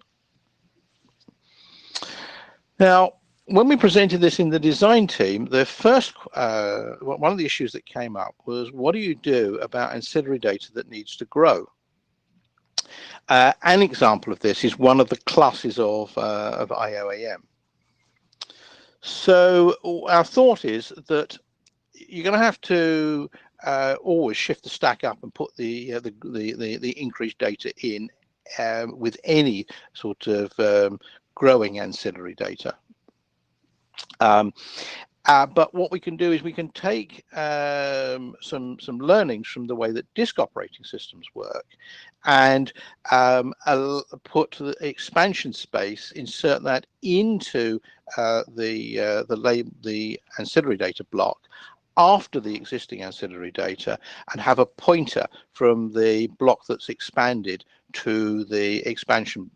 Now, when we presented this in the design team, the first one of the issues that came up was, what do you do about ancillary data that needs to grow? An example of this is one of the classes of IOAM. So our thought is that you're going to have to always shift the stack up and put the increased data in with any sort of growing ancillary data. But what we can do is we can take some learnings from the way that disk operating systems work and put the expansion space, insert that into the ancillary data block after the existing ancillary data, and have a pointer from the block that's expanded to the expansion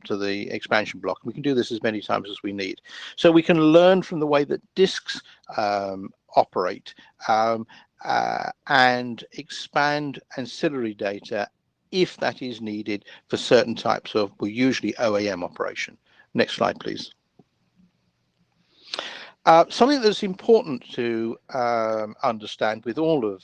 block. We can do this as many times as we need. So we can learn from the way that disks operate and expand ancillary data if that is needed for certain types of, well, usually OAM operation. Next slide, please. Something that's important to understand with all of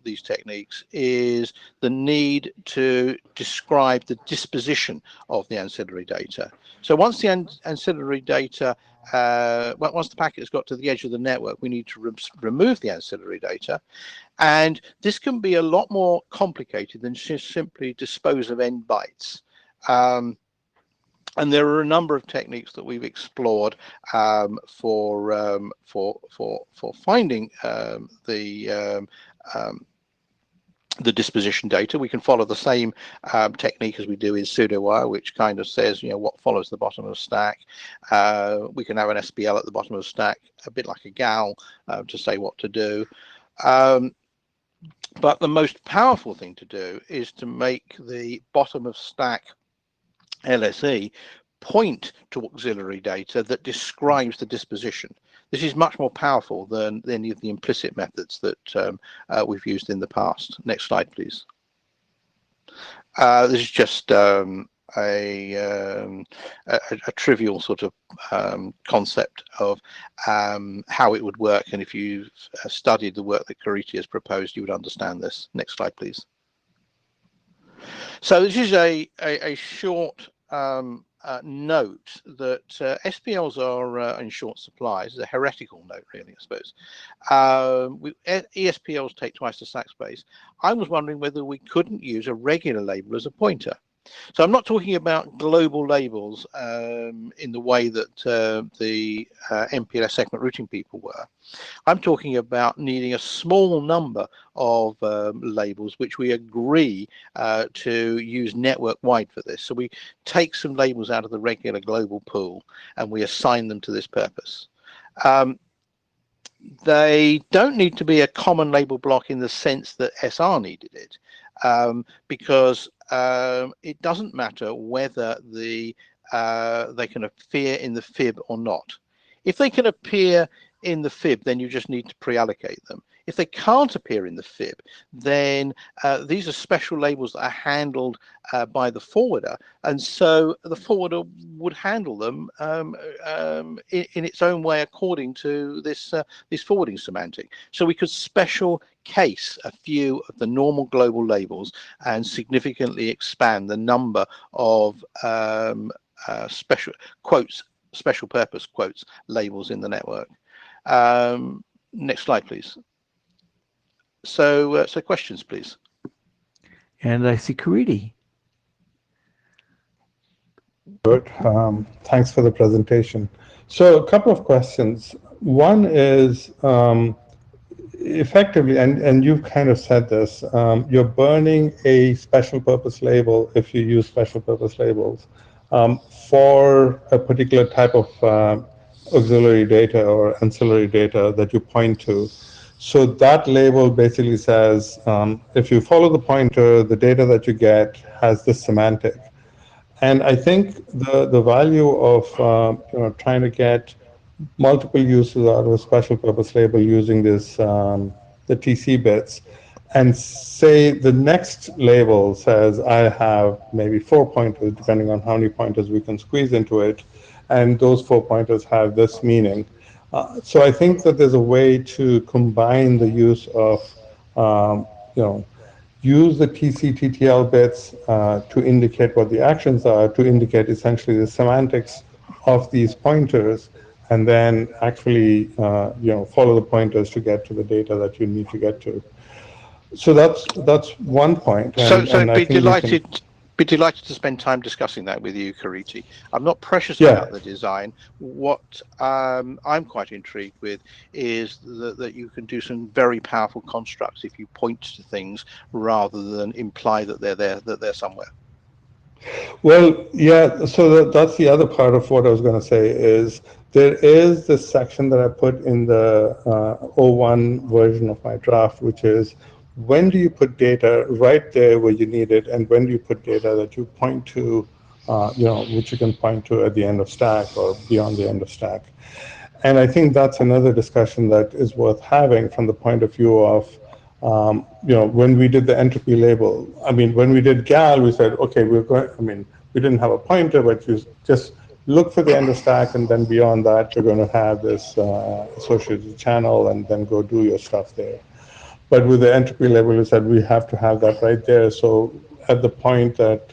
these techniques is the need to describe the disposition of the ancillary data. So once the ancillary data, once the packet has got to the edge of the network, we need to remove the ancillary data. And this can be a lot more complicated than just simply dispose of n bytes. And there are a number of techniques that we've explored for finding the disposition data. We can follow the same technique as we do in pseudowire, which kind of says, what follows the bottom of a stack. We can have an SPL at the bottom of a stack, a bit like a GAL, to say what to do. But the most powerful thing to do is to make the bottom of stack LSE point to auxiliary data that describes the disposition. This is much more powerful than any of the implicit methods that we've used in the past. Next slide, please. This is just a trivial sort of concept of how it would work, and if you've studied the work that Cariti has proposed, you would understand this. Next slide, please. So this is a short note that SPLs are in short supply. It's a heretical note, really, I suppose. ESPLs take twice the stack space. I was wondering whether we couldn't use a regular label as a pointer. So I'm not talking about global labels in the way that the MPLS segment routing people were. I'm talking about needing a small number of labels which we agree to use network-wide for this. So we take some labels out of the regular global pool and we assign them to this purpose. They don't need to be a common label block in the sense that SR needed it, because it doesn't matter whether they can appear in the fib or not. If they can appear in the fib, then you just need to pre-allocate them. If they can't appear in the fib, then these are special labels that are handled by the forwarder, and so the forwarder would handle them in its own way according to this forwarding semantic. So we could special case a few of the normal global labels and significantly expand the number of special purpose quotes labels in the network. Next slide, please. So questions, please. And I see Cariti. Good. Thanks for the presentation. So a couple of questions. One is effectively, and you've kind of said this, you're burning a special purpose label if you use special purpose labels for a particular type of auxiliary data or ancillary data that you point to. So that label basically says, if you follow the pointer, the data that you get has this semantic. And I think the value of trying to get multiple uses out of a special purpose label using this the TC bits, and say the next label says I have maybe 4 pointers, depending on how many pointers we can squeeze into it, and those 4 pointers have this meaning. So I think that there's a way to combine the use of, use the TC-TTL bits to indicate what the actions are, to indicate essentially the semantics of these pointers, and then actually, follow the pointers to get to the data that you need to get to. So that's one point. And be delighted to spend time discussing that with you, Cariti. I'm not precious about the design. What I'm quite intrigued with is that you can do some very powerful constructs if you point to things rather than imply that they're there, that they're somewhere. Well, yeah, so that's the other part of what I was going to say is there is this section that I put in the 01 version of my draft, which is when do you put data right there where you need it, and when do you put data that you point to, which you can point to at the end of stack or beyond the end of stack. And I think that's another discussion that is worth having from the point of view of, when we did the entropy label. I mean, when we did GAL, we said, okay, we didn't have a pointer, but you just look for the end of stack, and then beyond that, you're going to have this associated channel, and then go do your stuff there. But with the entropy label, we said we have to have that right there. So at the point that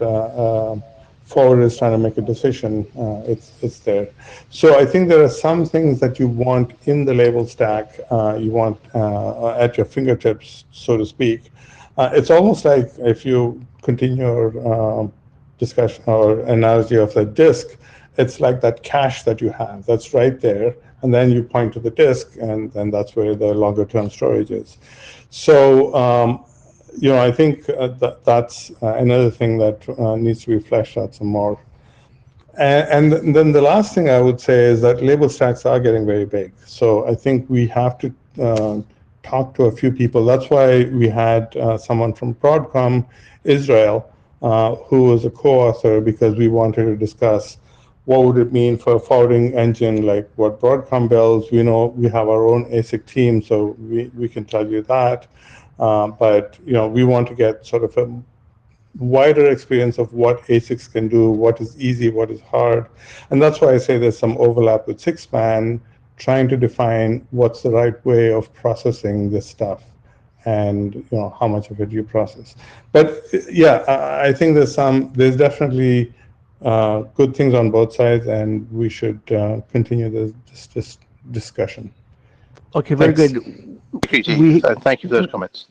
forward is trying to make a decision, it's there. So I think there are some things that you want in the label stack, you want at your fingertips, so to speak. It's almost like if you continue your discussion or analogy of the disk, it's like that cache that you have that's right there, and then you point to the disk, and that's where the longer term storage is. So I think that's another thing that needs to be fleshed out some more. And then the last thing I would say is that label stacks are getting very big. So I think we have to talk to a few people. That's why we had someone from Broadcom Israel, who was a co-author, because we wanted to discuss what would it mean for a forwarding engine like what Broadcom builds. We know we have our own ASIC team, so we can tell you that. But we want to get sort of a wider experience of what ASICs can do, what is easy, what is hard. And that's why I say there's some overlap with 6-man, trying to define what's the right way of processing this stuff and how much of it you process. But yeah, I think there's definitely good things on both sides, and we should continue this discussion. Okay, very Thanks. good. Thank you for those comments.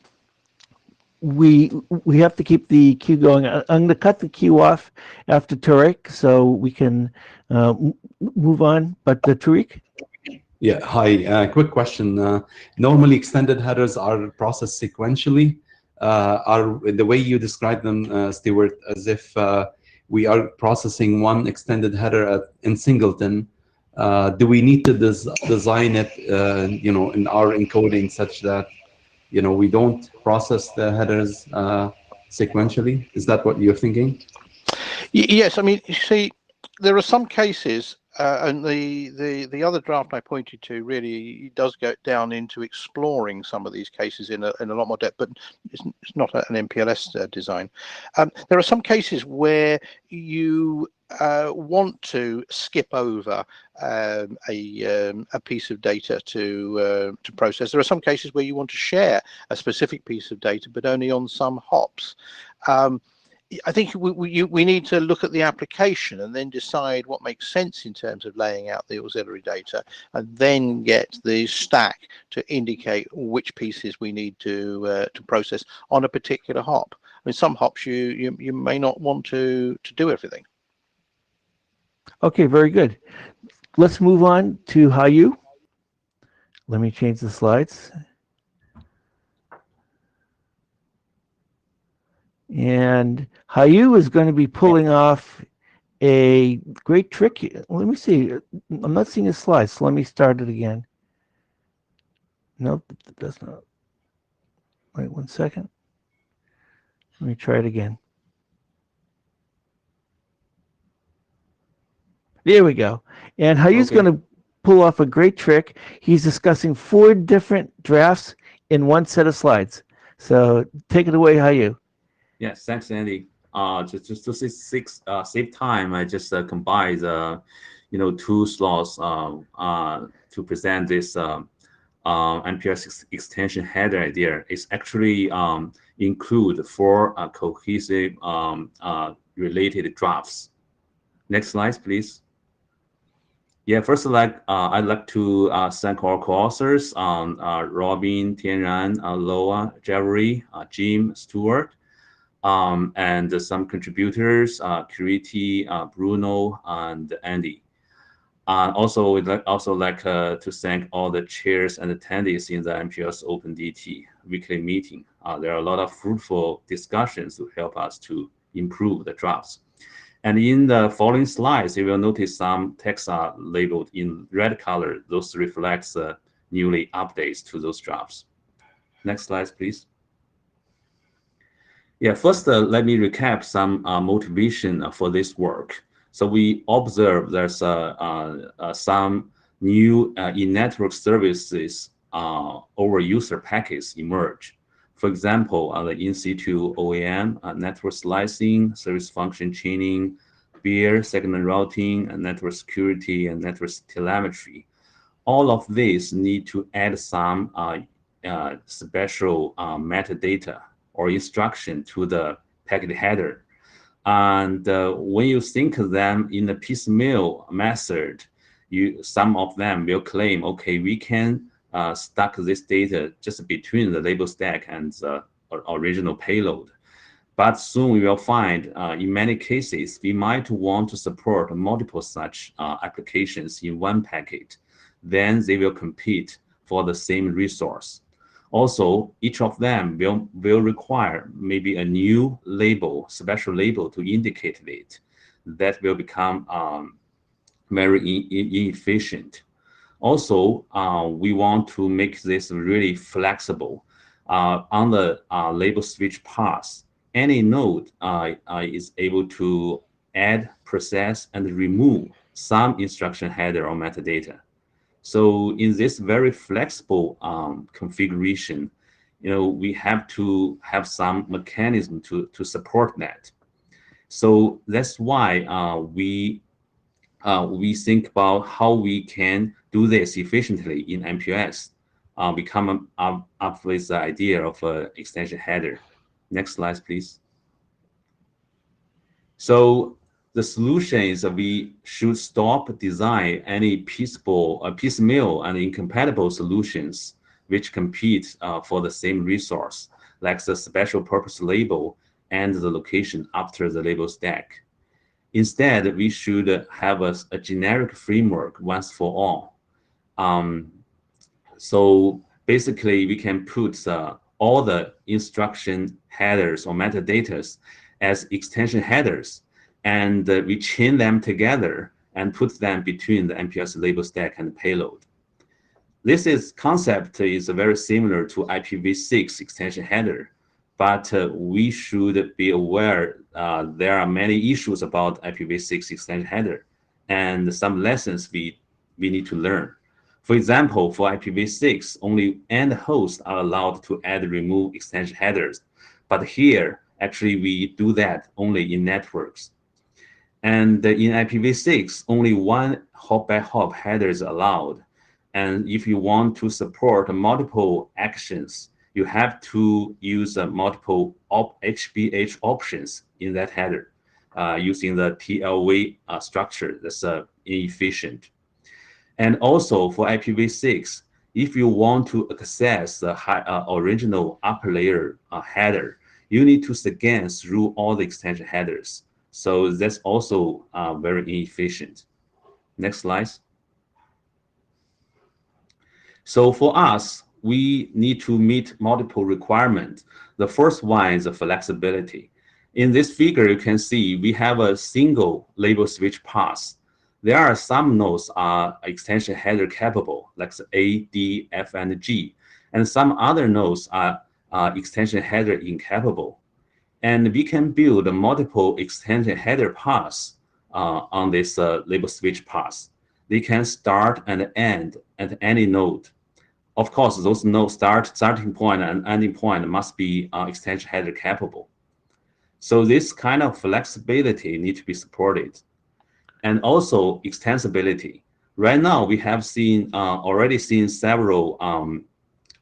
We have to keep the queue going. I'm going to cut the queue off after Tariq so we can move on. But Tariq? Yeah, hi. Quick question. Normally, extended headers are processed sequentially. Are the way you describe them, Stuart, as if we are processing one extended header in singleton. Do we need to design it, in our encoding such that we don't process the headers sequentially? Is that what you're thinking? Yes, I mean, you see, there are some cases, and the other draft I pointed to really does go down into exploring some of these cases in a lot more depth, but it's not an MPLS design. There are some cases where you want to skip over a piece of data to process. There are some cases where you want to share a specific piece of data, but only on some hops. I think we need to look at the application and then decide what makes sense in terms of laying out the auxiliary data, and then get the stack to indicate which pieces we need to process on a particular hop. I mean, some hops you may not want to do everything. Okay, very good. Let's move on to Hayu. Let me change the slides. And Hayu is going to be pulling off a great trick. Let me see. I'm not seeing his slides, so let me start it again. Nope, that's not. Wait 1 second. Let me try it again. There we go. And Hayu's going to pull off a great trick. He's discussing 4 different drafts in one set of slides. So take it away, Hayu. Yes, thanks, Andy. Just to save time, I just combined, 2 slots to present this MPLS extension header idea. It's actually include 4 cohesive related drafts. Next slide, please. Yeah, first I'd like to thank our co-authors, Robin, Tianran, Loa, Jerry, Jim, Stuart, and some contributors, Kiriti, Bruno, and Andy. Also, we'd like to thank all the chairs and attendees in the MPLS OpenDT weekly meeting. There are a lot of fruitful discussions to help us to improve the drafts. And in the following slides, you will notice some text are labeled in red color. Those reflects newly updates to those drafts. Next slide, please. Yeah, first, let me recap some motivation for this work. So we observe there's some new in-network services over user packets emerge. For example, the in-situ OAM, network slicing, service function chaining, beer, segment routing, and network security, and network telemetry. All of these need to add some special metadata or instruction to the packet header. And when you think of them in a piecemeal method, some of them will claim, okay, we can stack this data just between the label stack and the original payload. But soon we will find, in many cases, we might want to support multiple such applications in one packet. Then they will compete for the same resource. Also, each of them will require maybe a new label, special label to indicate it. That will become very inefficient. Also, we want to make this really flexible. On the label switch path, any node is able to add, process, and remove some instruction header or metadata. So in this very flexible configuration, we have to have some mechanism to support that. So that's why we think about how we can do this efficiently in MPLS. We come up with the idea of an extension header. Next slide, please. So the solution is that we should stop design any piecemeal and incompatible solutions which compete for the same resource, like the special purpose label and the location after the label stack. Instead, we should have a generic framework once for all. So basically, we can put all the instruction headers or metadatas as extension headers, and we chain them together and put them between the MPLS label stack and payload. This concept is very similar to IPv6 extension header, but we should be aware there are many issues about IPv6 extension header and some lessons we need to learn. For example, for IPv6, only end hosts are allowed to add and remove extension headers. But here, actually, we do that only in networks. And in IPv6, only one hop-by-hop header is allowed. And if you want to support multiple actions, you have to use multiple HBH options in that header using the TLV structure. That's inefficient. And also for IPv6, if you want to access the original upper layer header, you need to scan through all the extension headers. So that's also very inefficient. Next slide. So for us, we need to meet multiple requirements. The first one is the flexibility. In this figure, you can see we have a single label switch path. There are some nodes are extension header capable, like the A, D, F, and G, and some other nodes are extension header incapable. And we can build multiple extension header paths on this label switch path. They can start and end at any node. Of course, those nodes starting point and ending point must be extension header capable. So this kind of flexibility needs to be supported. And also extensibility. Right now, we have already seen several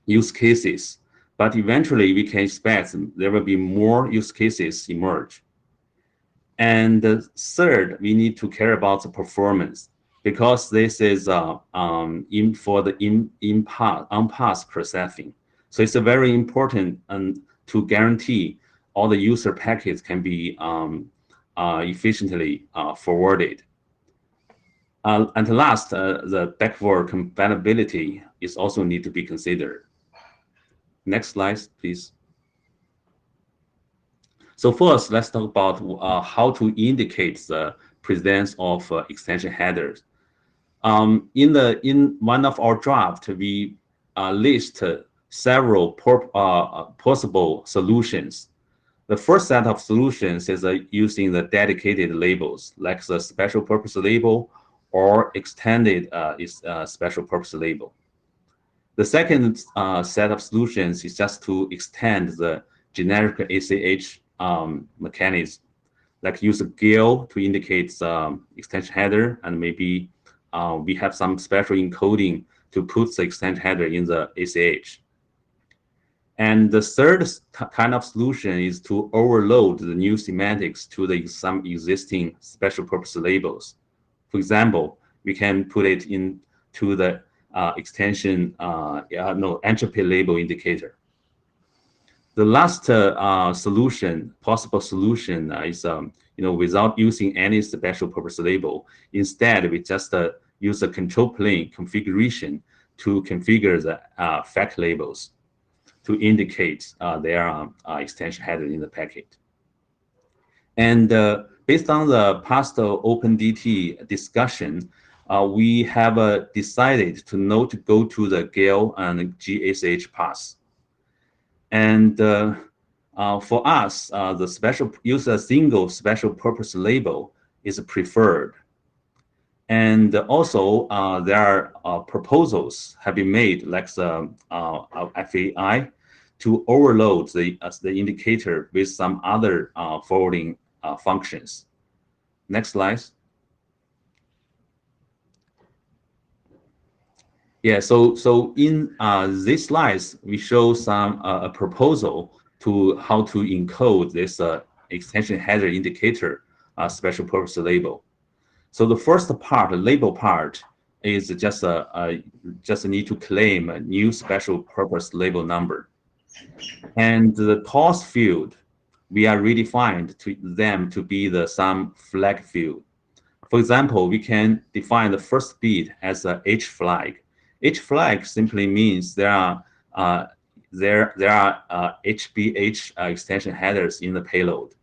use cases, but eventually we can expect there will be more use cases emerge. And the third, we need to care about the performance, because this is for the on-path processing. So it's very important to guarantee all the user packets can be efficiently forwarded. And last, the backward compatibility is also need to be considered. Next slide, please. So first, let's talk about how to indicate the presence of extension headers. In one of our drafts, we list several possible solutions. The first set of solutions is using the dedicated labels, like the special purpose label or extended special purpose label. The second set of solutions is just to extend the generic ACH mechanism, like use a GIL to indicate the extension header, and maybe we have some special encoding to put the extension header in the ACH. And the third kind of solution is to overload the new semantics to some existing special purpose labels. For example, we can put it into the entropy label indicator. The last possible solution is without using any special purpose label. Instead, we just use a control plane configuration to configure the fact labels. to indicate their extension header in the packet. And based on the past OpenDT discussion, we have decided to not go to the GALE and GSH paths. And for us, the use a single special purpose label is preferred. And also, there are proposals have been made, like the FAI, to overload the indicator with some other forwarding functions. Next slide. Yeah, so in these slides, we show some a proposal to how to encode this extension header indicator special purpose label. So the first part, the label part, is just need to claim a new special purpose label number. And the TOS field, we are redefined to them to be some flag field. For example, we can define the first bit as a H flag. H flag simply means there are HBH extension headers in the payload.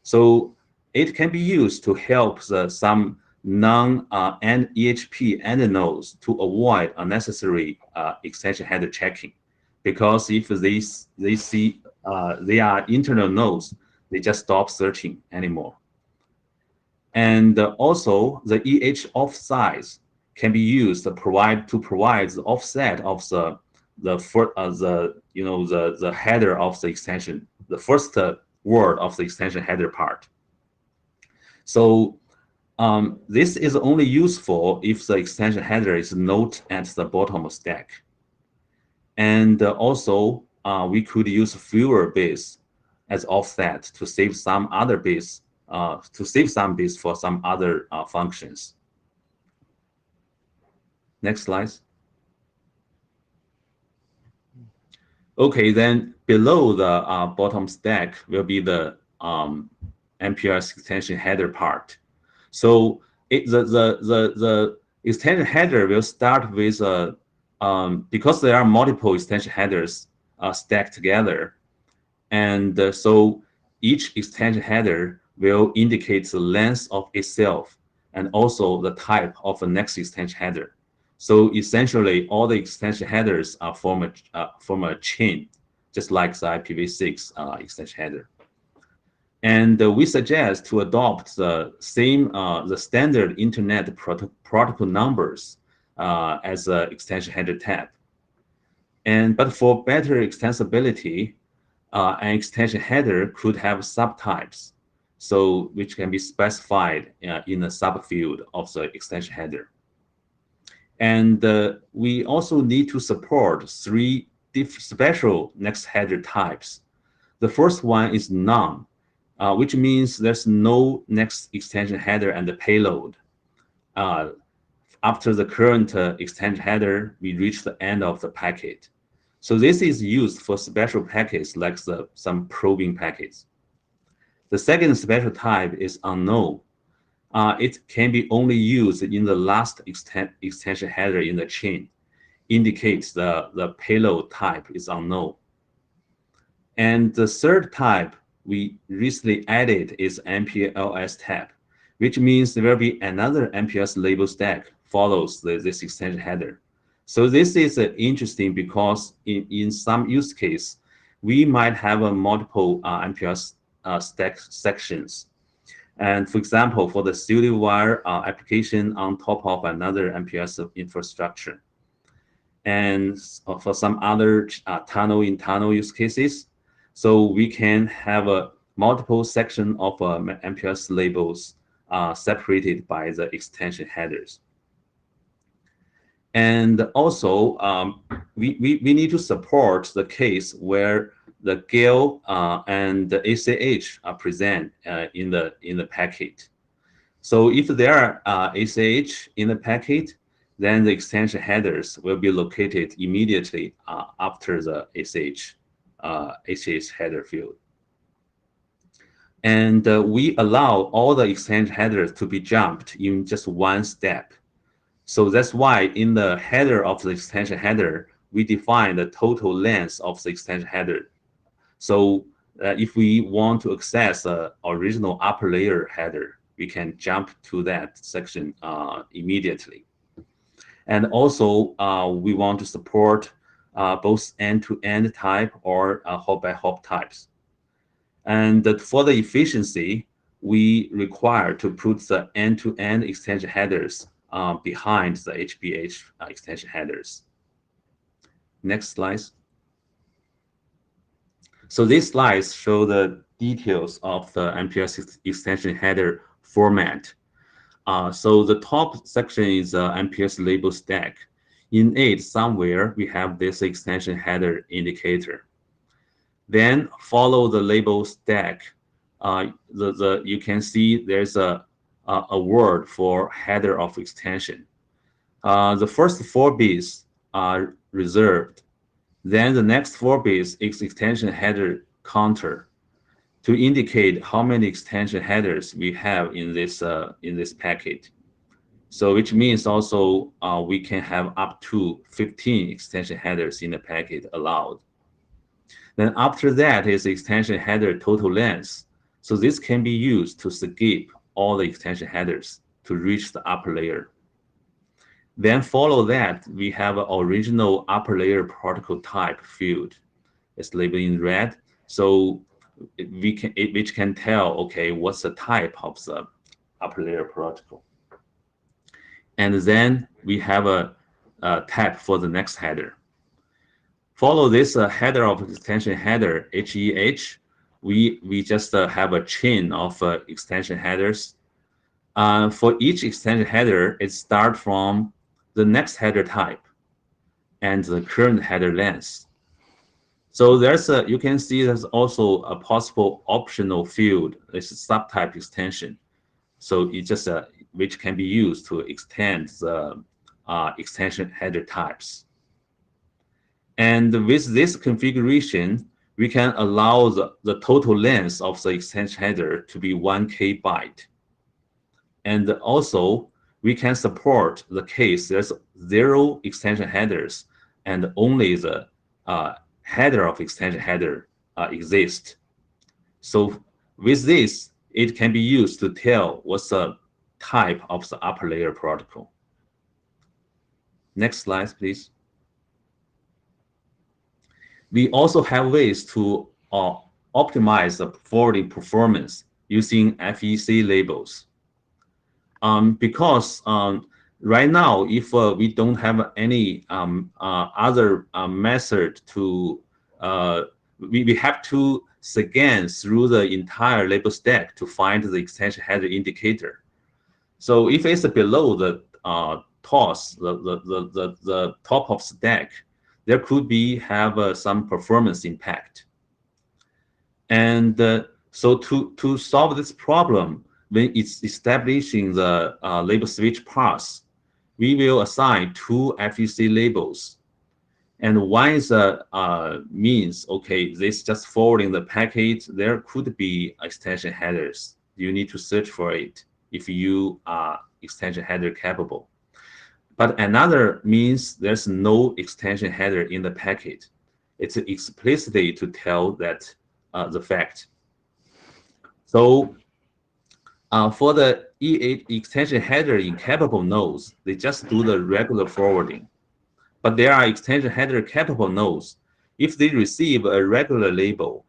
So it can be used to help some and EHP end nodes to avoid unnecessary extension header checking, because if they see they are internal nodes, they just stop searching anymore. And also the EH off size can be used to provide the offset of the header of the extension, the first word of the extension header part. So this is only useful if the extension header is not at the bottom of stack. And also, we could use fewer bits as offset to save some other bits, for some other functions. Next slide. Okay, then below the bottom stack will be the MPLS extension header part. So the extension header will start with because there are multiple extension headers stacked together, and so each extension header will indicate the length of itself and also the type of the next extension header. So essentially, all the extension headers are form a chain, just like the IPv6 extension header. And we suggest to adopt the same the standard Internet protocol numbers as an extension header tab. But for better extensibility, an extension header could have subtypes, so which can be specified in a subfield of the extension header. And we also need to support 3 special next header types. The first one is none, which means there's no next extension header and the payload. After the current extension header, we reach the end of the packet. So this is used for special packets like some probing packets. The second special type is unknown. It can be only used in the last extension header in the chain, indicates the payload type is unknown. And the third type we recently added is MPLS tab, which means there will be another MPLS label stack follows this extension header. So this is interesting because in some use case, we might have a multiple MPLS stack sections. And for example, for the StudioWire application on top of another MPLS infrastructure. And for some other tunnel-in-tunnel use cases, so we can have a multiple section of MPLS labels separated by the extension headers. And also, we need to support the case where the GALE and the ACH are present in the packet. So if there are ACH in the packet, then the extension headers will be located immediately after the ACH header field. And we allow all the extension headers to be jumped in just one step. So that's why in the header of the extension header, we define the total length of the extension header. So if we want to access the original upper layer header, we can jump to that section immediately. And also, we want to support both end-to-end type or hop-by-hop types. And for the efficiency, we require to put the end-to-end extension headers behind the HBH extension headers. Next slide. So these slides show the details of the MPS extension header format. So the top section is MPS label stack. In it, somewhere, we have this extension header indicator. Then follow the label stack. You can see there's a word for header of extension. The first 4 bits are reserved. Then the next 4 bits is extension header counter to indicate how many extension headers we have in this packet. So which means also we can have up to 15 extension headers in the packet allowed. Then after that is extension header total length. So this can be used to skip all the extension headers to reach the upper layer. Then follow that, we have an original upper layer protocol type field. It's labeled in red. So which can tell, okay, what's the type of the upper layer protocol. And then we have a tab for the next header. Follow this header of extension header, HEH. We just have a chain of extension headers. For each extension header, it starts from the next header type and the current header length. So you can see there's also a possible optional field. It's a subtype extension. So it just which can be used to extend the extension header types. And with this configuration, we can allow the total length of the extension header to be 1K byte. And also, we can support the case there's 0 extension headers and only the header of extension header exists. So with this, it can be used to tell what's the type of the upper layer protocol. Next slide, please. We also have ways to optimize the forwarding performance using FEC labels. Because right now, if we don't have any other method to, we have to scan through the entire label stack to find the extension header indicator. So if it's below the TOS, the top of stack, there could have some performance impact. And so to solve this problem, when it's establishing the label switch path, we will assign 2 FEC labels. And one is means, okay, this just forwarding the packet, there could be extension headers. You need to search for it if you are extension header capable. But another means there's no extension header in the packet. It's explicitly to tell that the fact. So for the E8 extension header incapable nodes, they just do the regular forwarding. But there are extension header capable nodes. If they receive a regular label,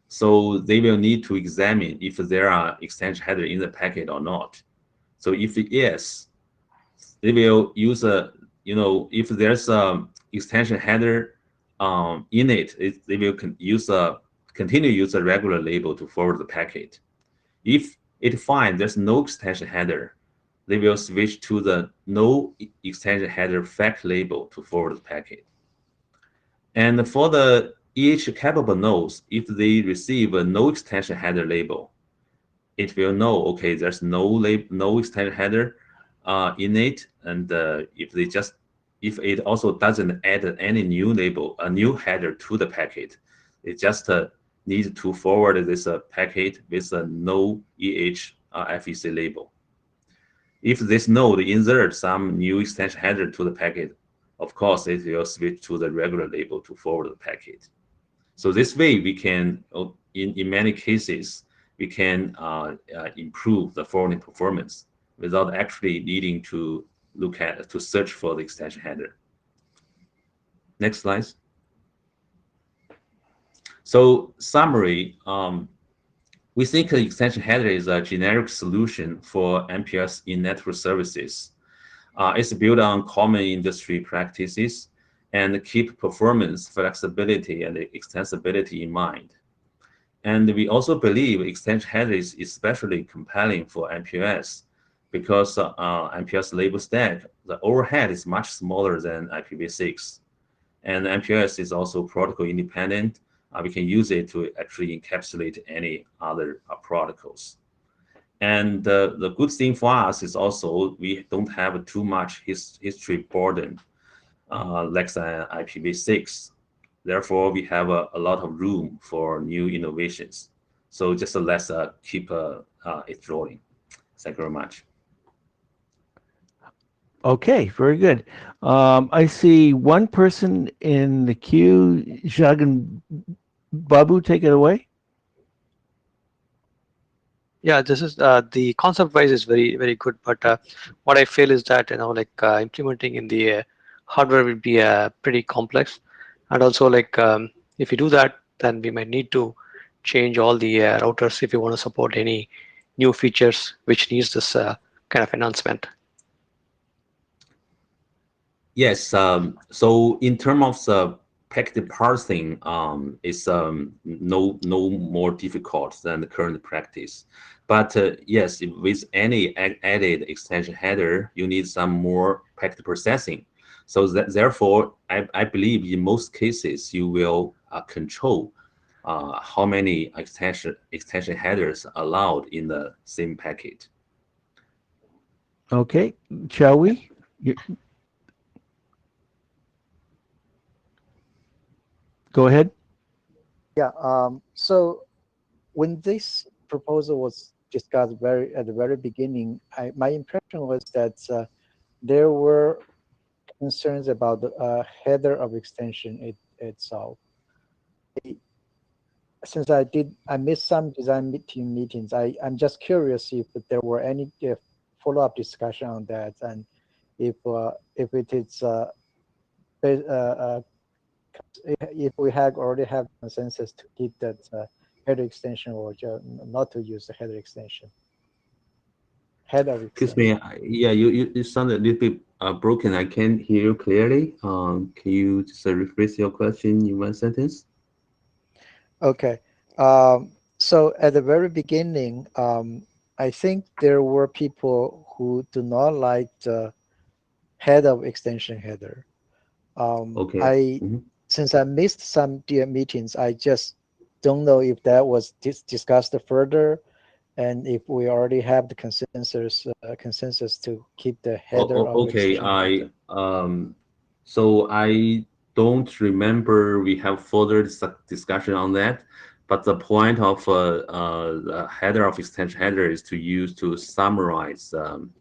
so they will need to examine if there are extension header in the packet or not. So if yes, they will use if there's a extension header in it, they will continue use a regular label to forward the packet. If it finds there's no extension header, they will switch to the no extension header fact label to forward the packet. And for the EH capable nodes, if they receive a no extension header label, it will know, okay, there's no extension header in it, and if it also doesn't add any new label, a new header to the packet, it just needs to forward this packet with a no EH FEC label. If this node inserts some new extension header to the packet, of course, it will switch to the regular label to forward the packet. So this way, we can, in many cases, we can improve the forwarding performance without actually needing to search for the extension header. Next slide. So summary, we think the extension header is a generic solution for MPLS in network services. It's built on common industry practices and keep performance, flexibility, and extensibility in mind. And we also believe extension header is especially compelling for MPLS because MPLS label stack, the overhead is much smaller than IPv6. And MPLS is also protocol independent. We can use it to actually encapsulate any other protocols. And the good thing for us is also we don't have too much history burden like IPv6. Therefore, we have a lot of room for new innovations. So just let's keep it rolling. Thank you very much. Okay, very good. I see one person in the queue. Jagan Babu, take it away. Yeah, this is the concept wise is very good, but what I feel is that implementing in the hardware will be pretty complex, and also if you do that, then we might need to change all the routers if you want to support any new features which needs this kind of enhancement. Yes. So in terms of packet parsing, is no more difficult than the current practice. But yes, with any added extension header, you need some more packet processing. So therefore, I believe in most cases you will control how many extension headers allowed in the same packet. Okay, shall we? Go ahead. Yeah. So when this proposal was discussed at the very beginning, my impression was that there were concerns about the header of extension itself. Since I missed some design team meetings, I'm just curious if there were any follow-up discussion on that, and if it is if we already have consensus to keep that header extension or not to use the header extension. Excuse me. Yeah, you sound a little bit broken. I can't hear you clearly. Can you just rephrase your question in one sentence? Okay. So at the very beginning, I think there were people who do not like the head of extension header. Okay. Since I missed some meetings, I just don't know if that was discussed further, and if we already have the consensus to keep the header. Okay. So I don't remember we have further discussion on that, but the point of the header of extension header is to use to summarize, some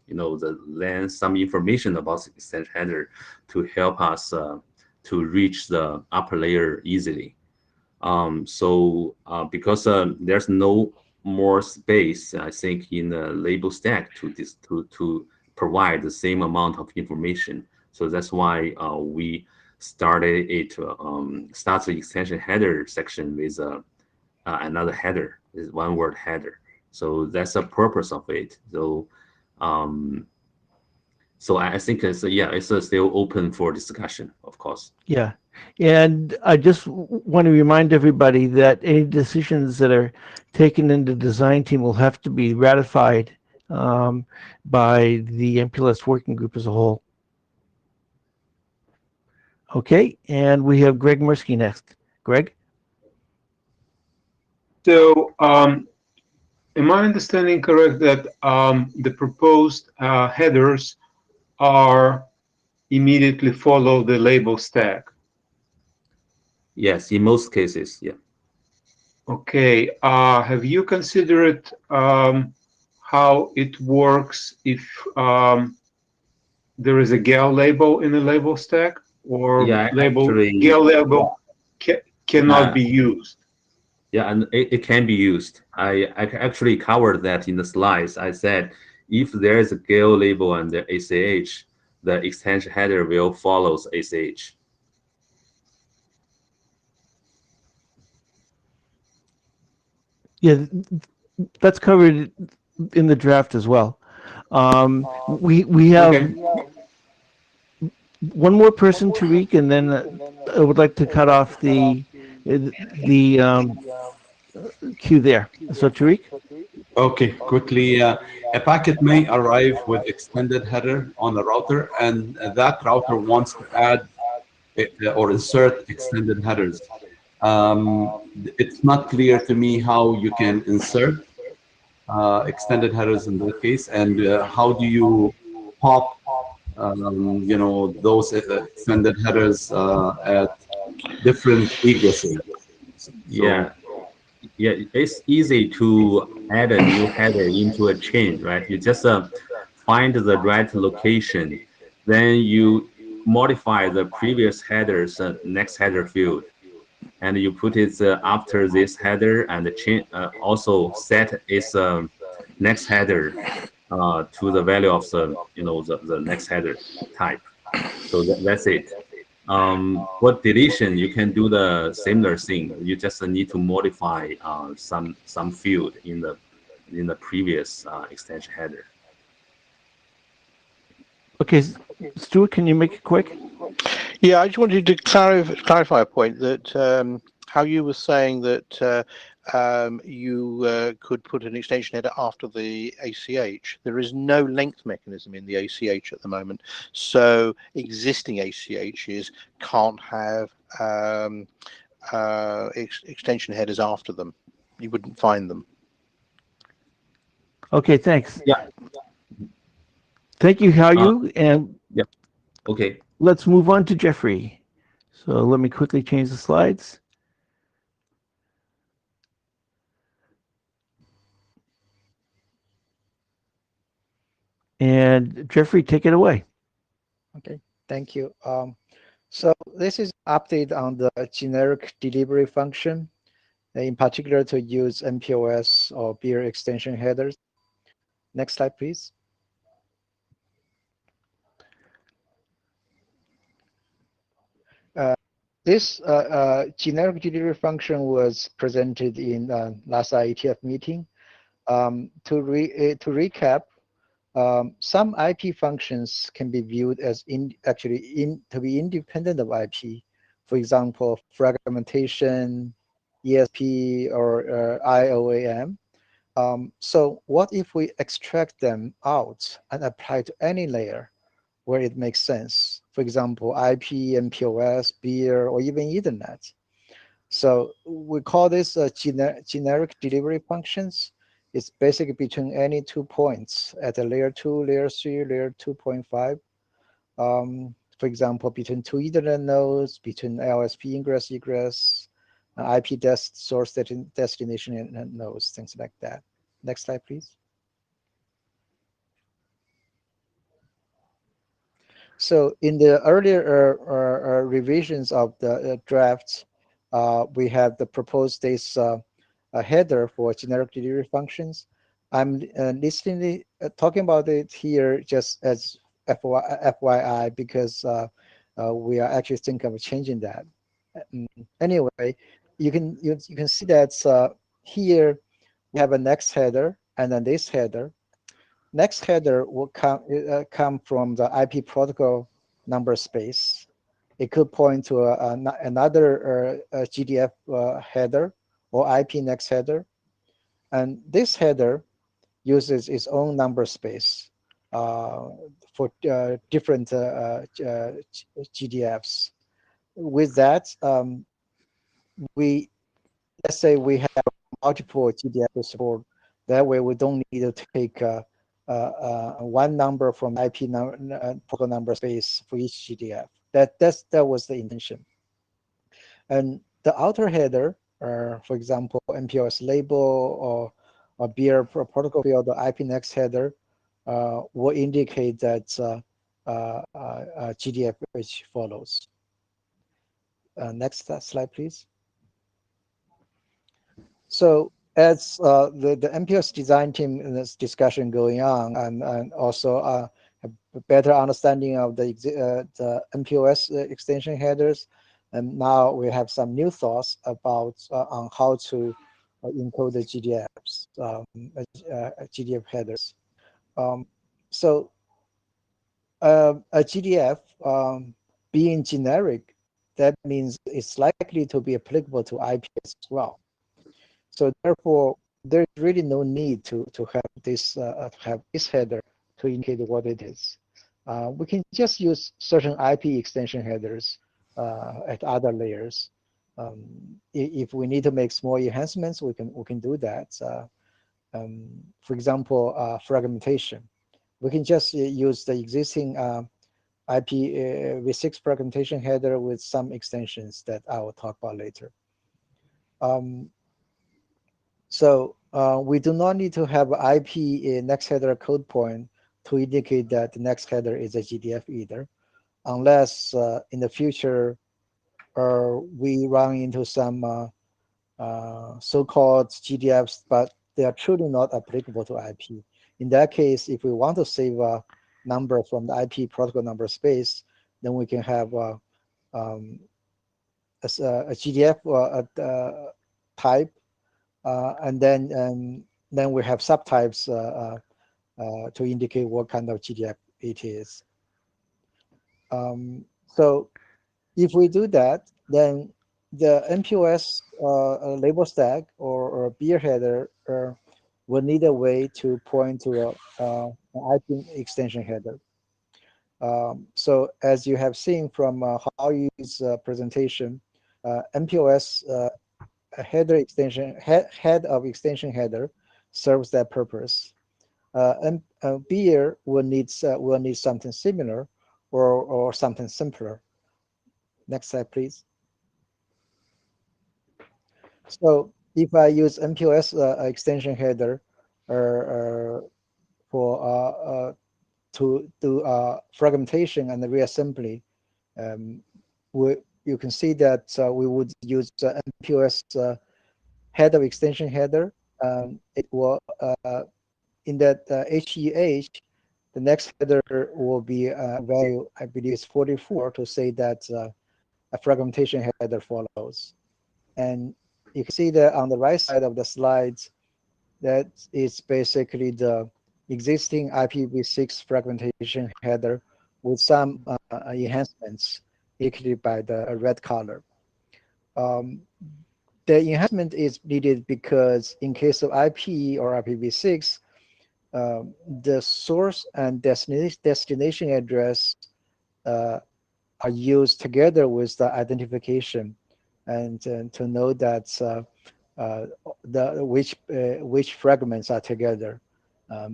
information about the extension header to help us to reach the upper layer easily. Because there's no more space, I think, in the label stack to provide the same amount of information. So that's why we started start the extension header section with another header, is one word header. So that's the purpose of it. So I think it's still open for discussion, of course. Yeah, and I just want to remind everybody that any decisions that are taken in the design team will have to be ratified by the MPLS working group as a whole. Okay, and we have Greg Mirsky next. Greg? So, am I understanding correct that the proposed headers are immediately follow the label stack? Yes, in most cases, yeah. Okay. Have you considered how it works if there is a GAL label in the label stack? or Yeah, label actually, GAL label cannot yeah, be used. yeah, and it can be used. I actually covered that in the slides. I said if there is a GAL label and the ACH, the extension header will follow ACH. Yeah, that's covered in the draft as well. We have Okay. one more person, Tariq, and then I would like to cut off the queue there. So Tariq. Okay, quickly, a packet may arrive with extended header on the router, and that router wants to add or insert extended headers. It's not clear to me how you can insert extended headers in that case, and how do you pop, those extended headers at different egresses. So Yeah, yeah, it's easy to add a new header into a chain, right? You just find the right location, then you modify the previous header's next header field, and you put it after this header, and the chain also set its next header to the value of the next header type. So that's it. For deletion, you can do the similar thing. You just need to modify some field in the previous extension header. Okay, Stuart, can you make it quick? Yeah, I just wanted to clarify a point that how you were saying that you could put an extension header after the ACH. There is no length mechanism in the ACH at the moment, so existing ACHs can't have extension headers after them. You wouldn't find them. Okay, thanks. Yeah. Thank you, Hao-Yu, and Yep. Okay. let's move on to Jeffrey. So let me quickly change the slides. And Jeffrey, take it away. Okay, thank you. So this is update on the generic delivery function, in particular to use MPOS or beer extension headers. Next slide, please. This generic delivery function was presented in last IETF meeting. To recap, some IP functions can be viewed as to be independent of IP. For example, fragmentation, ESP, or IOAM. So what if we extract them out and apply to any layer where it makes sense? For example, IP, MPOS, beer, or even Ethernet. So we call this generic delivery functions. It's basically between any 2 points at a layer 2, layer 3, layer 2.5. For example, between 2 Ethernet nodes, between LSP ingress, egress, IP source destination nodes, things like that. Next slide, please. So in the earlier revisions of the drafts, we have the proposed this header for generic delivery functions. I'm talking about it here just as FYI because we are actually thinking of changing that. Anyway, you can see that here we have a next header and then this header. Next header will come from the IP protocol number space. It could point to another GDF header or IP next header. And this header uses its own number space for different GDFs. With that, let's say we have multiple GDF to support. That way, we don't need to take one number from IP protocol number space for each GDF. That was the intention. And the outer header, for example, MPOS label or beer protocol field or IP next header, will indicate that GDF which follows. Next slide, please. So as the MPLS design team in this discussion going on, and also a better understanding of the MPOS extension headers, and now we have some new thoughts about on how to encode the GDFs, GDF headers. So a GDF being generic, that means it's likely to be applicable to IP as well. So therefore, there's really no need to have this header to indicate what it is. We can just use certain IP extension headers at other layers. If we need to make small enhancements, we can do that. For example, fragmentation. We can just use the existing IPv6 fragmentation header with some extensions that I will talk about later. So we do not need to have IP next header code point to indicate that the next header is a GDF either, unless in the future we run into some so-called GDFs, but they are truly not applicable to IP. In that case, if we want to save a number from the IP protocol number space, then we can have a GDF type, and then we have subtypes to indicate what kind of GDF it is. So if we do that, then the MPOS label stack or beer header will need a way to point to an IP extension header. So as you have seen from Haoyu's presentation, MPOS header extension head of extension header serves that purpose. And beer will need something similar or something simpler. Next slide, please. So if I use MPOS extension header for to do fragmentation and reassembly, you can see that we would use MPOS head of extension header. It will in that HEH, the next header will be value, I believe it's 44, to say that a fragmentation header follows. And you can see that on the right side of the slides, that is basically the existing IPv6 fragmentation header with some enhancements indicated by the red color. The enhancement is needed because in case of IP or IPv6, the source and destination address are used together with the identification, and to know that which fragments are together,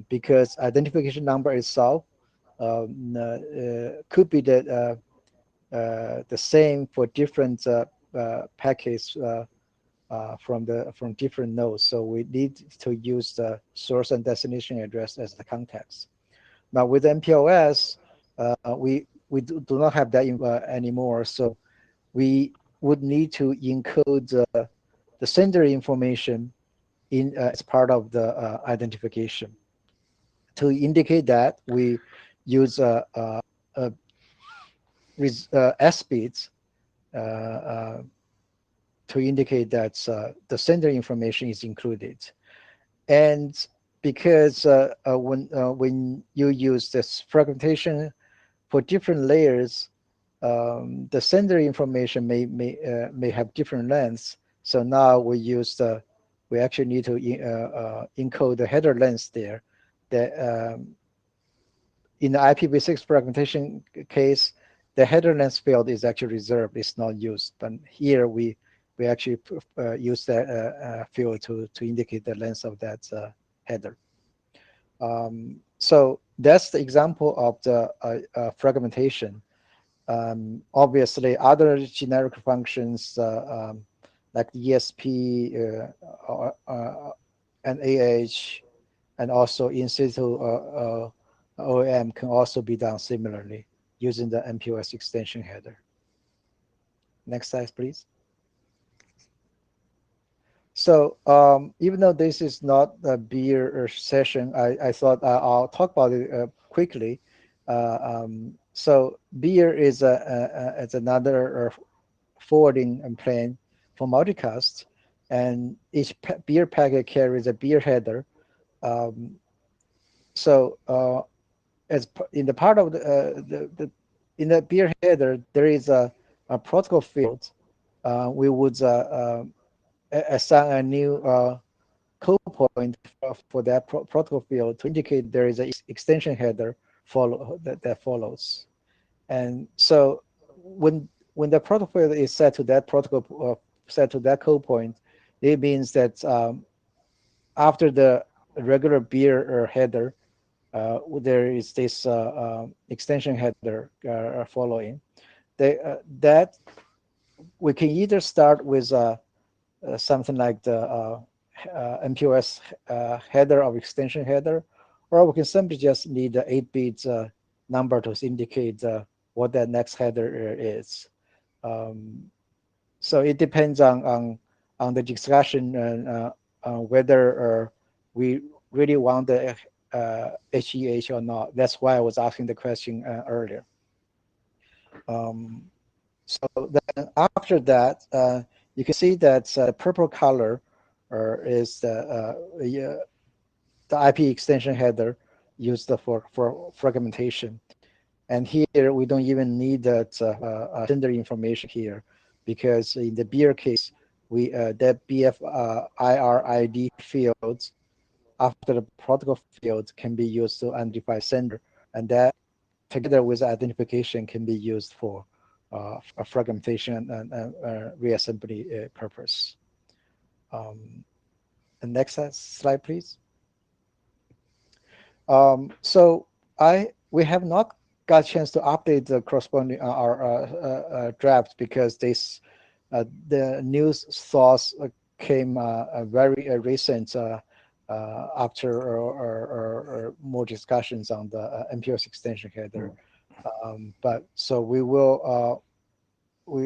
because identification number itself could be the same for different packets from different nodes. So we need to use the source and destination address as the context. Now with MPLS, we do not have that anymore. So we would need to encode the sender information in as part of the identification. To indicate that, we use S bits to indicate that the sender information is included. And because when you use this fragmentation for different layers, the sender information may have different lengths. So now we actually need to encode the header length there. That in the IPv6 fragmentation case, the header length field is actually reserved; it's not used. But here we actually use that field to indicate the length of that header. So that's the example of the fragmentation. Obviously, other generic functions like ESP and AH, and also in situ OEM can also be done similarly using the MPOS extension header. Next slide, please. So even though this is not a beer session, I thought I'll talk about it quickly. So beer is another forwarding plane for multicast, and each beer packet carries a beer header. So as in the part of in the beer header, there is a protocol field. We would assign a new code point for that protocol field to indicate there is an extension header that follows. And so when the protocol field is set to that protocol set to that code point, it means that after the regular beer header, there is this extension header following. That we can either start with something like the MPOS header of extension header, or we can simply just need the 8-bit number to indicate what that next header is. So it depends on the discussion and whether we really want the HEH or not. That's why I was asking the question earlier. So then after that, you can see that the purple color is the IP extension header used for fragmentation. And here we don't even need that sender information here, because in the beer case, that BF IRID fields after the protocol field can be used to identify sender, and that together with identification can be used for a fragmentation and reassembly purpose. The next slide, please. So we have not got a chance to update the corresponding our draft, because this the news source came very recent after or more discussions on the MPOS extension header. But so we will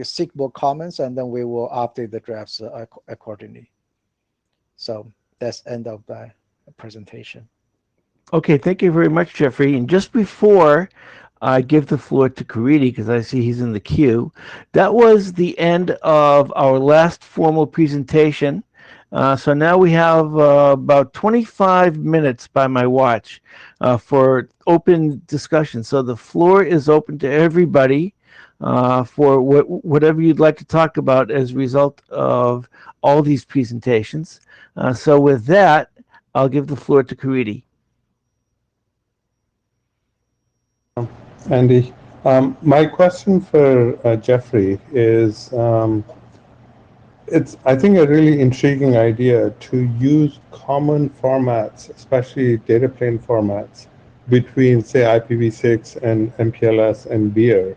seek more comments, and then we will update the drafts accordingly. So that's end of the presentation. Okay, thank you very much, Jeffrey. And just before I give the floor to Karidi, because I see he's in the queue, that was the end of our last formal presentation. So now we have about 25 minutes by my watch for open discussion. So the floor is open to everybody for whatever you'd like to talk about as a result of all these presentations. So with that, I'll give the floor to Karidi. Andy, my question for Jeffrey is, it's, I think, a really intriguing idea to use common formats, especially data plane formats, between, say, IPv6 and MPLS and beer.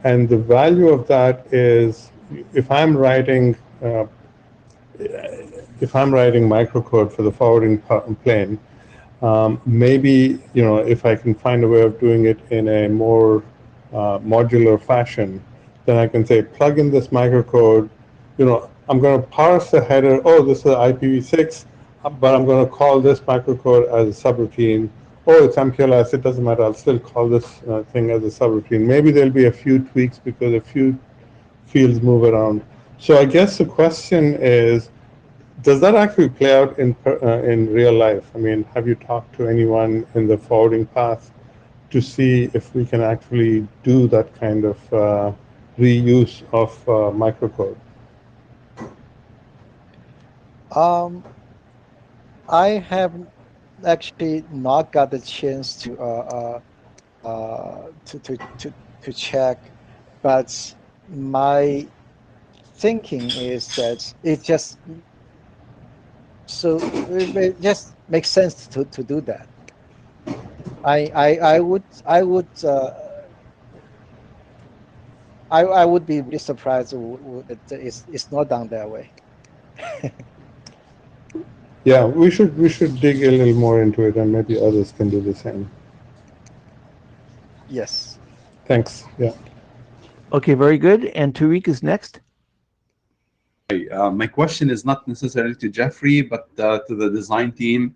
And the value of that is, if I'm writing microcode for the forwarding plane, maybe, if I can find a way of doing it in a more modular fashion, then I can say, plug in this microcode. I'm going to parse the header. Oh, this is IPv6, but I'm going to call this microcode as a subroutine. Oh, it's MPLS. It doesn't matter. I'll still call this thing as a subroutine. Maybe there'll be a few tweaks because a few fields move around. So I guess the question is, does that actually play out in real life? I mean, have you talked to anyone in the forwarding path to see if we can actually do that kind of reuse of microcode? I have actually not got the chance to check, but my thinking is that it just makes sense to do that. I would be really surprised that it's not done that way. Yeah, we should dig a little more into it, and maybe others can do the same. Yes. Thanks. Yeah. Okay, very good. And Tariq is next. My question is not necessarily to Jeffrey, but to the design team.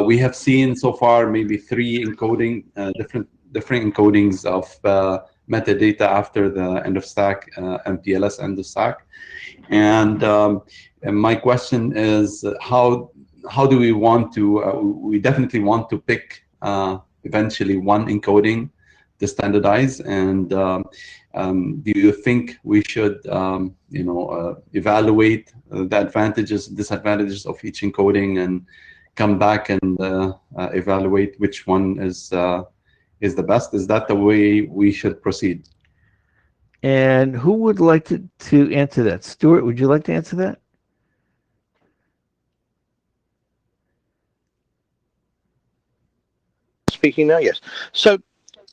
We have seen so far maybe three different encodings of metadata after the end of stack, MPLS end of stack. And my question is, how do we want to? We definitely want to pick eventually one encoding to standardize. And do you think we should, evaluate the advantages, disadvantages of each encoding, and come back and evaluate which one is the best? Is that the way we should proceed? And who would like to answer that? Stuart, would you like to answer that? Speaking now, yes. So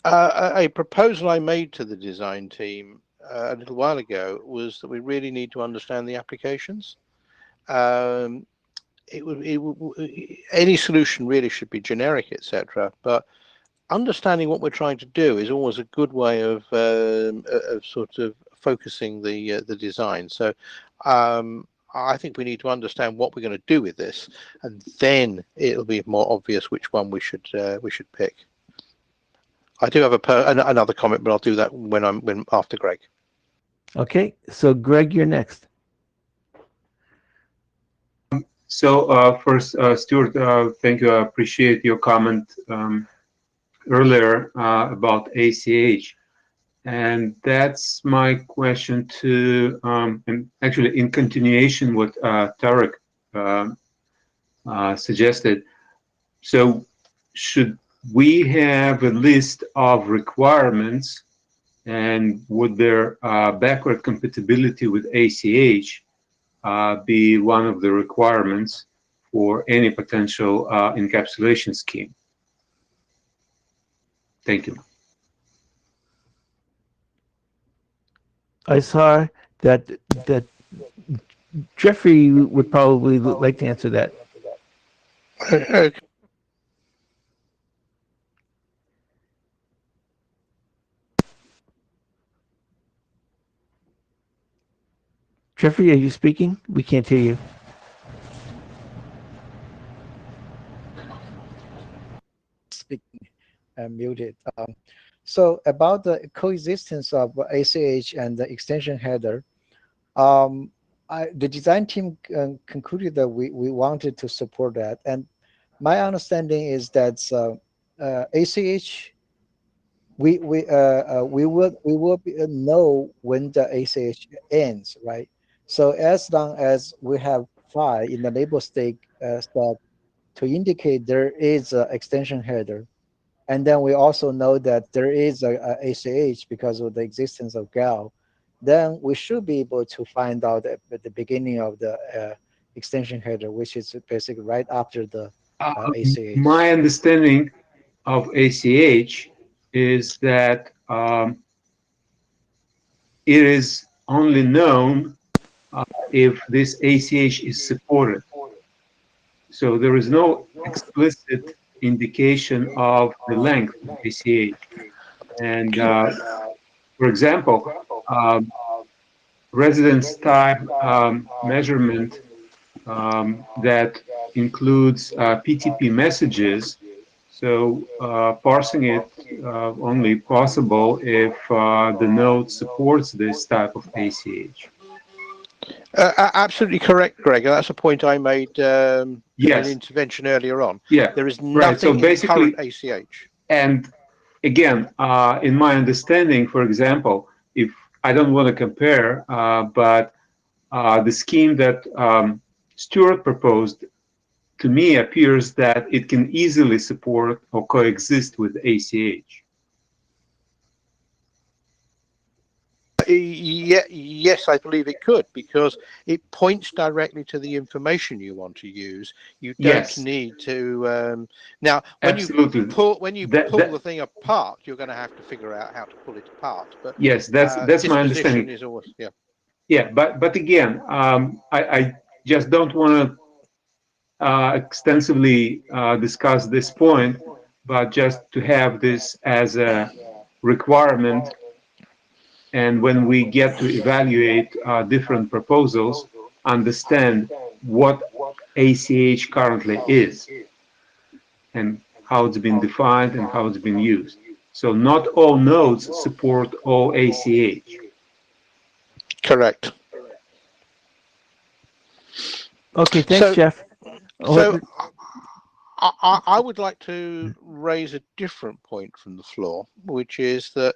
a proposal I made to the design team a little while ago was that we really need to understand the applications. Any solution really should be generic, etc. But understanding what we're trying to do is always a good way of sort of focusing the design. So I think we need to understand what we're going to do with this, and then it'll be more obvious which one we should pick. I do have another comment, but I'll do that when after Greg. Okay, so Greg, you're next. So first, Stuart, thank you. I appreciate your comment earlier about ACH. And that's my question to, and actually in continuation what Tarek suggested. So should we have a list of requirements, and would their backward compatibility with ACH be one of the requirements for any potential encapsulation scheme? Thank you. I saw that Jeffrey would probably like to answer that. Okay. Jeffrey, are you speaking? We can't hear you. Speaking, muted. So about the coexistence of ACH and the extension header, the design team concluded that we wanted to support that. And my understanding is that ACH, we will know when the ACH ends, right? So as long as we have phi in the label state to indicate there is an extension header, and then we also know that there is a ACH because of the existence of GAL, then we should be able to find out at the beginning of the extension header, which is basically right after the ACH. My understanding of ACH is that it is only known if this ACH is supported. So there is no explicit indication of the length of ACH. And for example, residence time measurement that includes PTP messages. So parsing it only possible if the node supports this type of ACH. Absolutely correct, Greg. That's a point I made in Yes. an intervention earlier on. Yeah. There is Right. So nothing in basically, current ACH. And again, in my understanding, for example, if I don't want to compare, but the scheme that Stuart proposed to me appears that it can easily support or coexist with ACH. Yes, I believe it could, because it points directly to the information you want to use. You don't need to now when Absolutely. you pull the thing apart, you're going to have to figure out how to pull it apart. But yes, that's my understanding. Is always, yeah, but again, I just don't want to extensively discuss this point, but just to have this as a requirement and when we get to evaluate different proposals, understand what ACH currently is and how it's been defined and how it's been used. So not all nodes support all ACH. Correct. Okay, thanks, Jeff. So I would like to raise a different point from the floor, which is that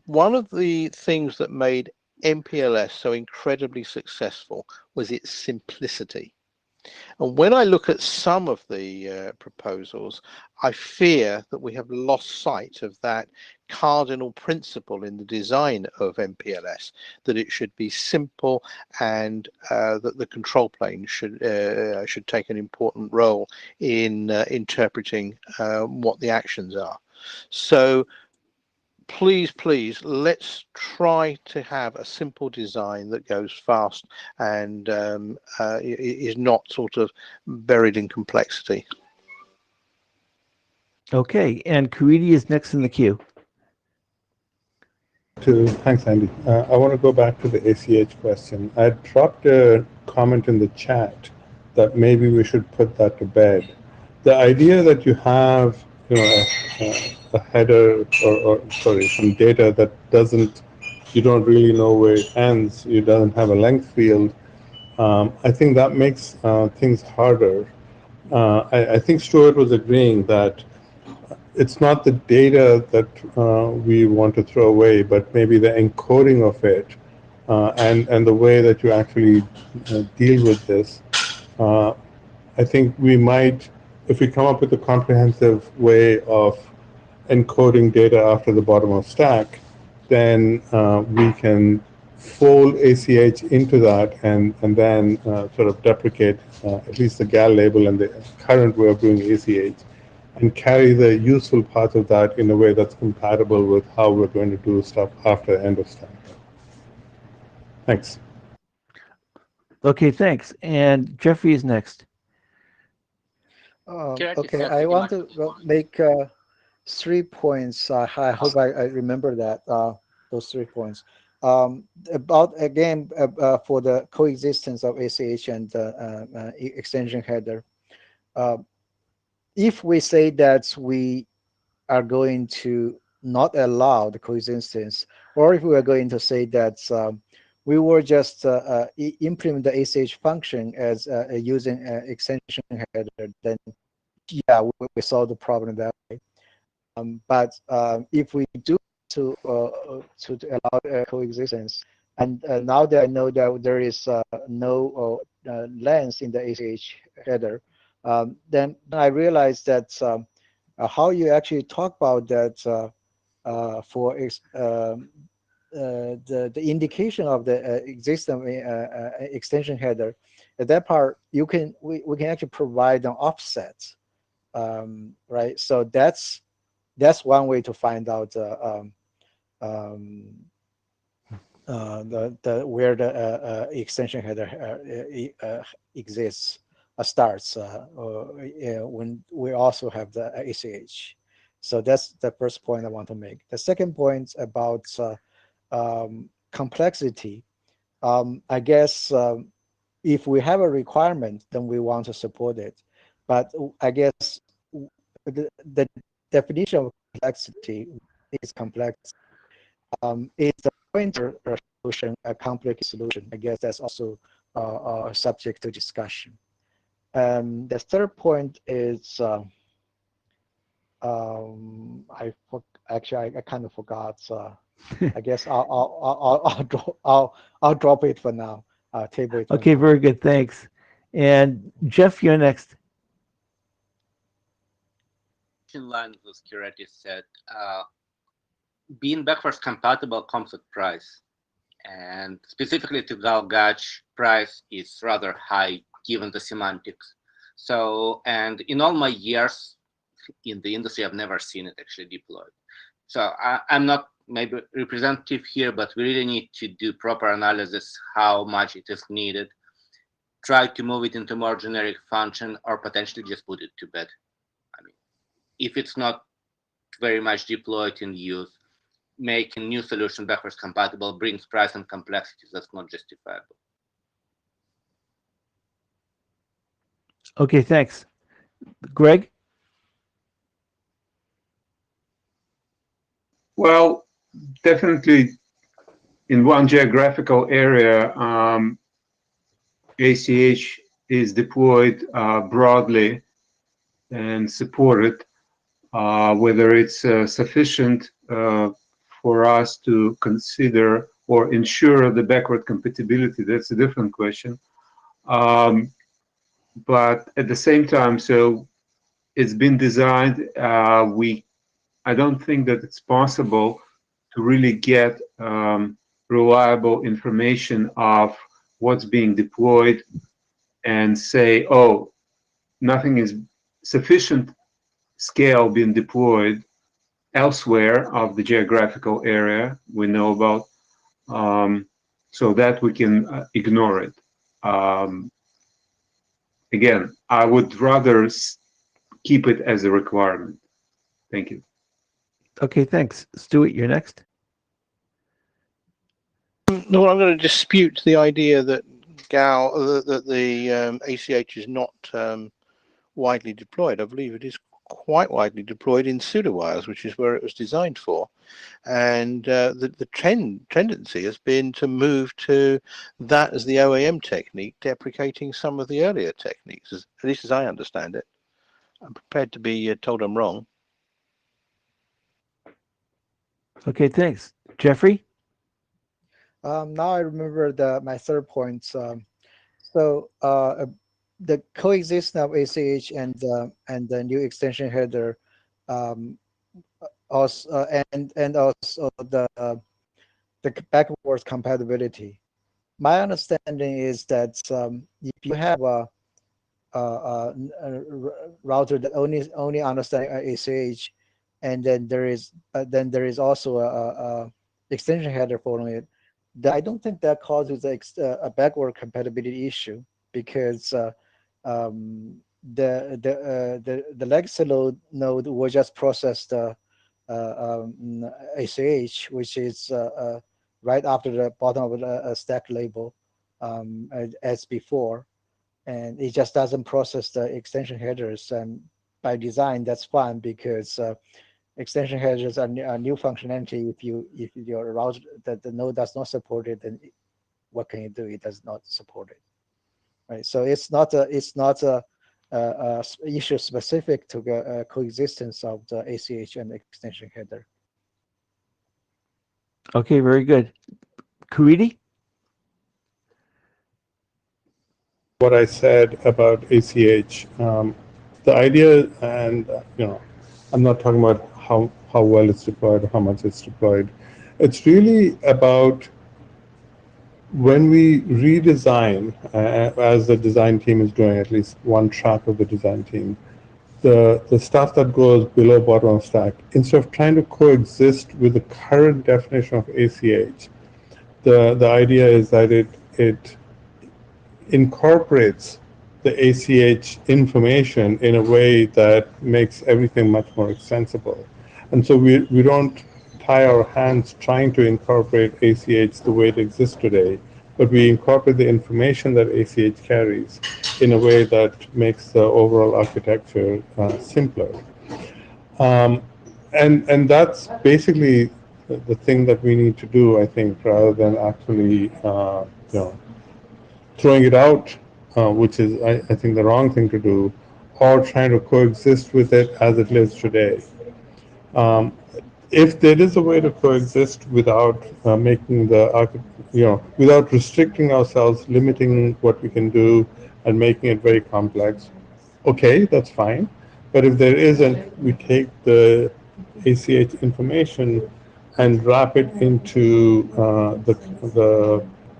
one of the things that made MPLS so incredibly successful was its simplicity. And when I look at some of the proposals, I fear that we have lost sight of that cardinal principle in the design of MPLS, that it should be simple and that the control plane should take an important role in interpreting what the actions are. So please, let's try to have a simple design that goes fast and is not sort of buried in complexity. Okay, and Karidi is next in the queue. Thanks, Andy. I want to go back to the ACH question. I dropped a comment in the chat that maybe we should put that to bed. The idea that you have, a header or sorry, some data that you don't really know where it ends. You doesn't have a length field. I think that makes things harder. I think Stuart was agreeing that it's not the data that we want to throw away, but maybe the encoding of it and the way that you actually deal with this. I think we might, if we come up with a comprehensive way of encoding data after the bottom of stack, then we can fold ACH into that and then sort of deprecate at least the GAL label and the current way of doing ACH, and carry the useful parts of that in a way that's compatible with how we're going to do stuff after the end of stack. Thanks. Okay, thanks. And Jeffrey is next. Okay, I want to make 3 points. I hope I remember that those 3 points. About again for the coexistence of ACH and extension header. If we say that we are going to not allow the coexistence, or if we are going to say that we will just implement the ACH function as using extension header, then yeah, we solve the problem that way. But if we do to allow coexistence, and now that I know that there is no length in the ACH header, then I realized that how you actually talk about that for the indication of the existing extension header, at that part we can actually provide an offset, right? So that's one way to find out where the extension header exists, starts when we also have the ACH. So that's the first point I want to make. The second point about complexity. I guess if we have a requirement, then we want to support it. But I guess the definition of complexity is complex. Is the pointer solution a complex solution? I guess that's also subject to discussion. The third point is I kind of forgot. I guess I'll drop it for now. Table it. Okay, very good. Thanks. And Jeff, you're next. In line with Kirati said, being backwards compatible comes at price, and specifically to GalGatch, price is rather high given the semantics. So, and in all my years in the industry, I've never seen it actually deployed. So I'm not maybe representative here, but we really need to do proper analysis how much it is needed, try to move it into more generic function, or potentially just put it to bed. I mean, if it's not very much deployed in use, making new solution backwards compatible brings price and complexities that's not justifiable. Okay, thanks. Greg? Well, definitely in one geographical area, ACH is deployed broadly and supported. Whether it's sufficient for us to consider or ensure the backward compatibility, that's a different question. But at the same time, so it's been designed, I don't think that it's possible to really get reliable information of what's being deployed and say, oh, nothing is sufficient scale being deployed elsewhere of the geographical area we know about, so that we can ignore it. Again, I would rather keep it as a requirement. Thank you. Okay, thanks. Stuart, you're next. No, I'm going to dispute the idea that the ACH is not widely deployed. I believe it is quite widely deployed in pseudowires, which is where it was designed for. And the tendency has been to move to that as the OAM technique, deprecating some of the earlier techniques, at least as I understand it. I'm prepared to be told I'm wrong. Okay, thanks. Jeffrey? Now I remember my third point. The coexistence of ACH and the new extension header, also and also the backwards compatibility. My understanding is that if you have a router that only understands ACH, and then there is also a extension header following it, I don't think that causes a backward compatibility issue, because the legacy node will just process the ACH, which is right after the bottom of the stack label, as before, and it just doesn't process the extension headers. And by design, that's fine, because extension headers are new functionality. If your router that the node does not support it, then what can you do? It does not support it, right? So it's not a issue specific to the coexistence of the ACH and extension header. Okay, very good. Kuriti? What I said about ACH, the idea, and I'm not talking about how well it's deployed or how much it's deployed. It's really about when we redesign, as the design team is doing, at least one track of the design team, the stuff that goes below bottom of stack, instead of trying to coexist with the current definition of ACH, the idea is that it incorporates the ACH information in a way that makes everything much more extensible. And so we don't tie our hands trying to incorporate ACH the way it exists today, but we incorporate the information that ACH carries in a way that makes the overall architecture simpler. And that's basically the thing that we need to do, I think, rather than actually throwing it out, which is, I think, the wrong thing to do, or trying to coexist with it as it lives today. If there is a way to coexist without making without restricting ourselves, limiting what we can do, and making it very complex, okay, that's fine. But if there isn't, we take the ACH information and wrap it into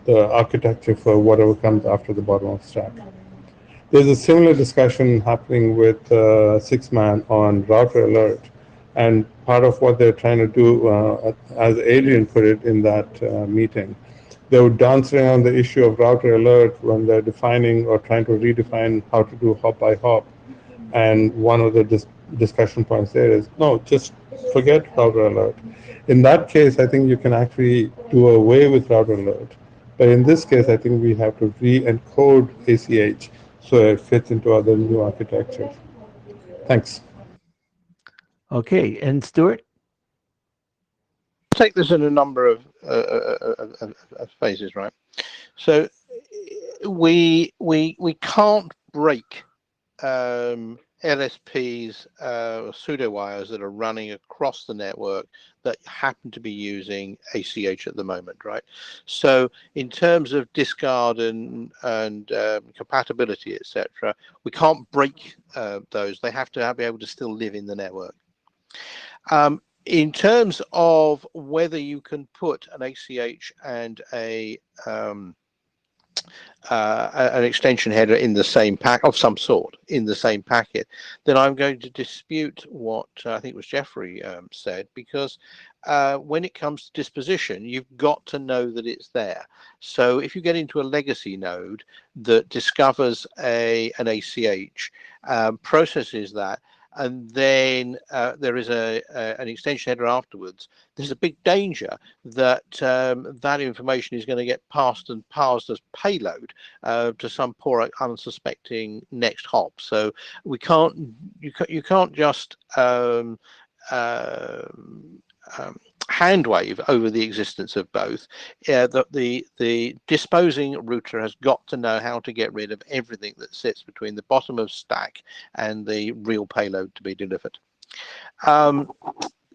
the architecture for whatever comes after the bottom of the stack. There's a similar discussion happening with 6man on router alert, and part of what they're trying to do, as Adrian put it in that meeting, they were dancing around the issue of router alert when they're defining or trying to redefine how to do hop by hop. And one of the discussion points there is, no, just forget router alert. In that case, I think you can actually do away with router alert. But in this case, I think we have to re-encode ACH so it fits into other new architectures. Thanks. Okay, and Stuart? Take this in a number of phases, right? So we can't break LSPs, pseudo wires that are running across the network that happen to be using ACH at the moment, right? So in terms of discard and compatibility, etc., we can't break those. They have to be able to still live in the network. In terms of whether you can put an ACH and an extension header in the same pack of some sort in the same packet, then I'm going to dispute what I think it was Jeffrey said, because when it comes to disposition, you've got to know that it's there. So if you get into a legacy node that discovers an ACH, processes that, and then there is an extension header afterwards, there's a big danger that that information is going to get passed and parsed as payload to some poor unsuspecting next hop. So we can't, you can't just hand wave over the existence of both. The disposing router has got to know how to get rid of everything that sits between the bottom of stack and the real payload to be delivered.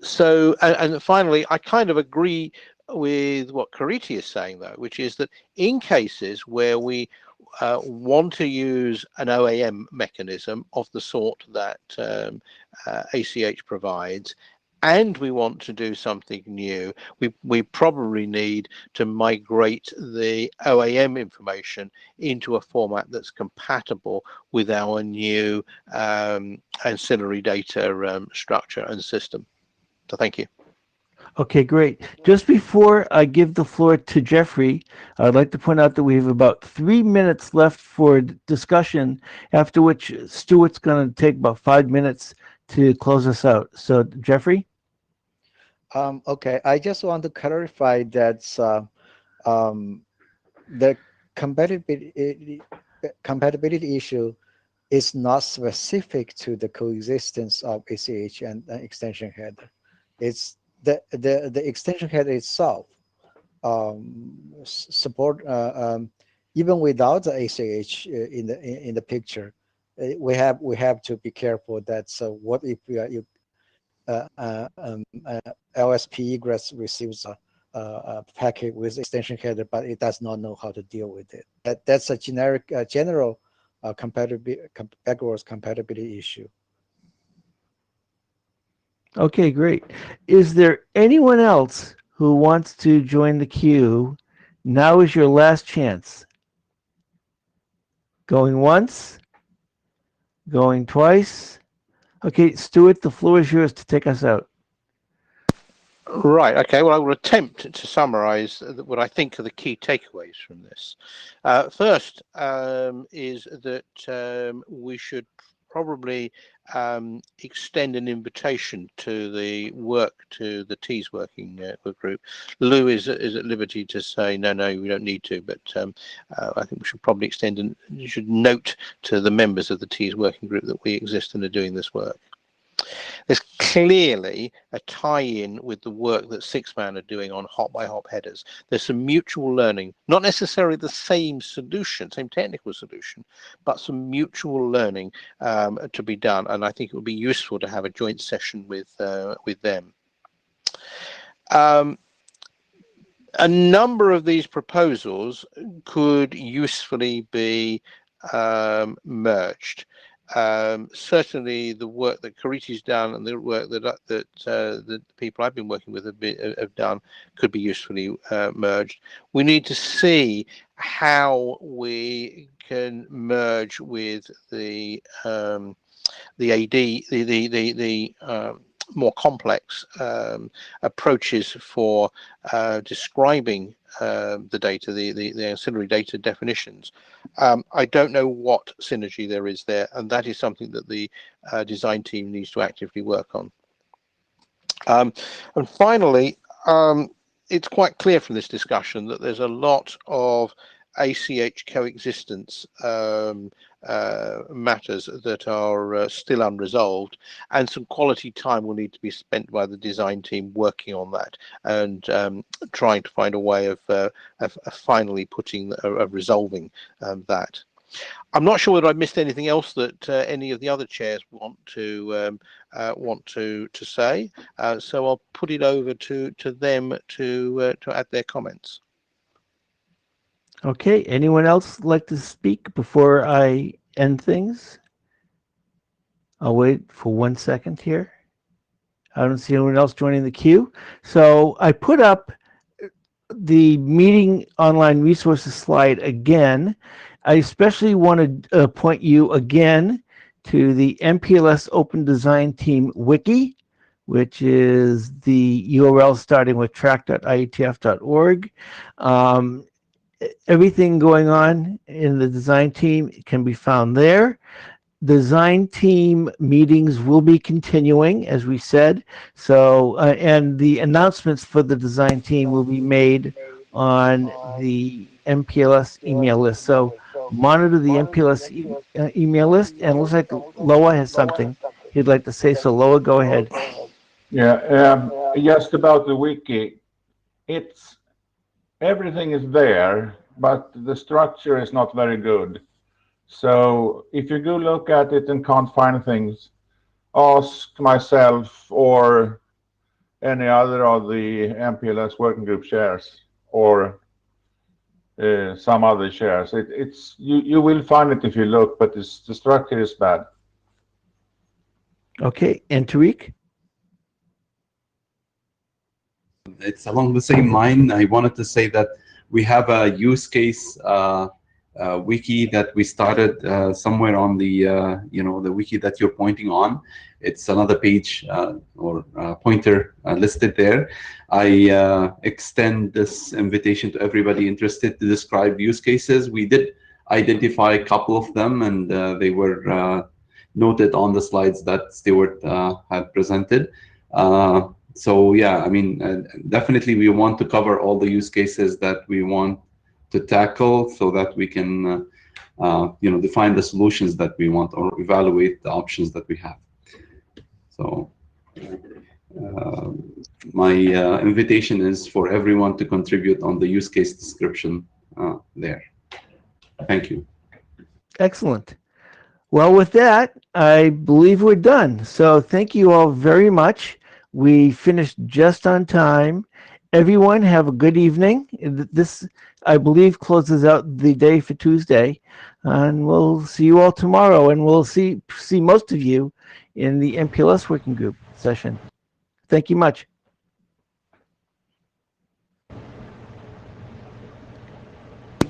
So, and finally, I kind of agree with what Kariti is saying, though, which is that in cases where we want to use an OAM mechanism of the sort that ACH provides, and we want to do something new, we probably need to migrate the OAM information into a format that's compatible with our new ancillary data structure and system. So thank you. Okay, great. Just before I give the floor to Jeffrey, I'd like to point out that we have about 3 minutes left for discussion, after which Stuart's going to take about 5 minutes to close us out. So, Jeffrey? Okay, I just want to clarify that the compatibility issue is not specific to the coexistence of ACH and extension header. It's the extension header itself support even without the ACH in the picture. We have to be careful that what if LSP egress receives a packet with extension header, but it does not know how to deal with it. That's a general backwards compatibility issue. Okay, great. Is there anyone else who wants to join the queue? Now is your last chance. Going once, going twice. Okay, Stuart, the floor is yours to take us out. Right. Okay. Well, I will attempt to summarize what I think are the key takeaways from this. First is that we should probably extend an invitation to the TEAS working group. Lou is at liberty to say no, we don't need to, but I think we should probably extend and you should note to the members of the TEAS working group that we exist and are doing this work. There's clearly a tie-in with the work that Sixman are doing on hop-by-hop headers. There's some mutual learning, not necessarily the same solution, same technical solution, but some mutual learning to be done. And I think it would be useful to have a joint session with them. A number of these proposals could usefully be merged. Certainly the work that Kariti's done and the work that the people I've been working with have done could be usefully merged. We need to see how we can merge with the AD, the more complex approaches for describing the data, the ancillary data definitions. I don't know what synergy there is there, and that is something that the design team needs to actively work on. And finally, it's quite clear from this discussion that there's a lot of ACH coexistence matters that are still unresolved, and some quality time will need to be spent by the design team working on that and trying to find a way of finally resolving that. I'm not sure whether I missed anything else that any of the other chairs want to say, so I'll put it over to them to add their comments. Okay, anyone else like to speak before I end things? I'll wait for 1 second here. I don't see anyone else joining the queue. So I put up the meeting online resources slide again. I especially want to point you again to the MPLS Open Design Team Wiki, which is the URL starting with track.ietf.org. Everything going on in the design team can be found there. Design team meetings will be continuing, as we said. So, and the announcements for the design team will be made on the MPLS email list. So monitor the MPLS email list. And it looks like Loa has something he'd like to say. So Loa, go ahead. Yeah, just about the wiki, everything is there, but the structure is not very good. So if you go look at it and can't find things, ask myself or any other of the MPLS working group chairs or some other chairs. You will find it if you look, but the structure is bad. Okay, and Tariq? It's along the same line. I wanted to say that we have a use case wiki that we started somewhere on the the wiki that you're pointing on. It's another page or pointer listed there. I extend this invitation to everybody interested to describe use cases. We did identify a couple of them, and they were noted on the slides that Stuart had presented. So yeah, I mean, definitely we want to cover all the use cases that we want to tackle so that we can define the solutions that we want or evaluate the options that we have. So my invitation is for everyone to contribute on the use case description there. Thank you. Excellent. Well, with that, I believe we're done. So thank you all very much. We finished just on time. Everyone have a good evening. This, I believe, closes out the day for Tuesday. And we'll see you all tomorrow. And we'll see most of you in the MPLS working group session. Thank you much.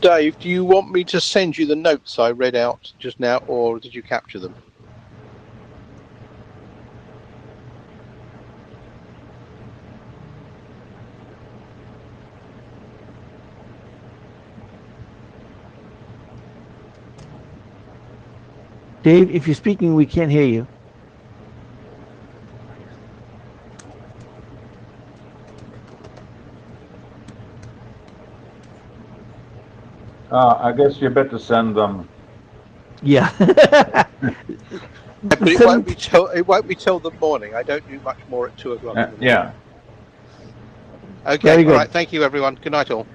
Dave, do you want me to send you the notes I read out just now, or did you capture them? Dave, if you're speaking, we can't hear you. I guess you better send them. Yeah. But it won't be till the morning. I don't do much more at 2 o'clock. Yeah. Okay. All right. Thank you, everyone. Good night, all.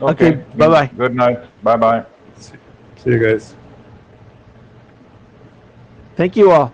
Okay. Bye-bye. Good night. Bye-bye. See you guys. Thank you all.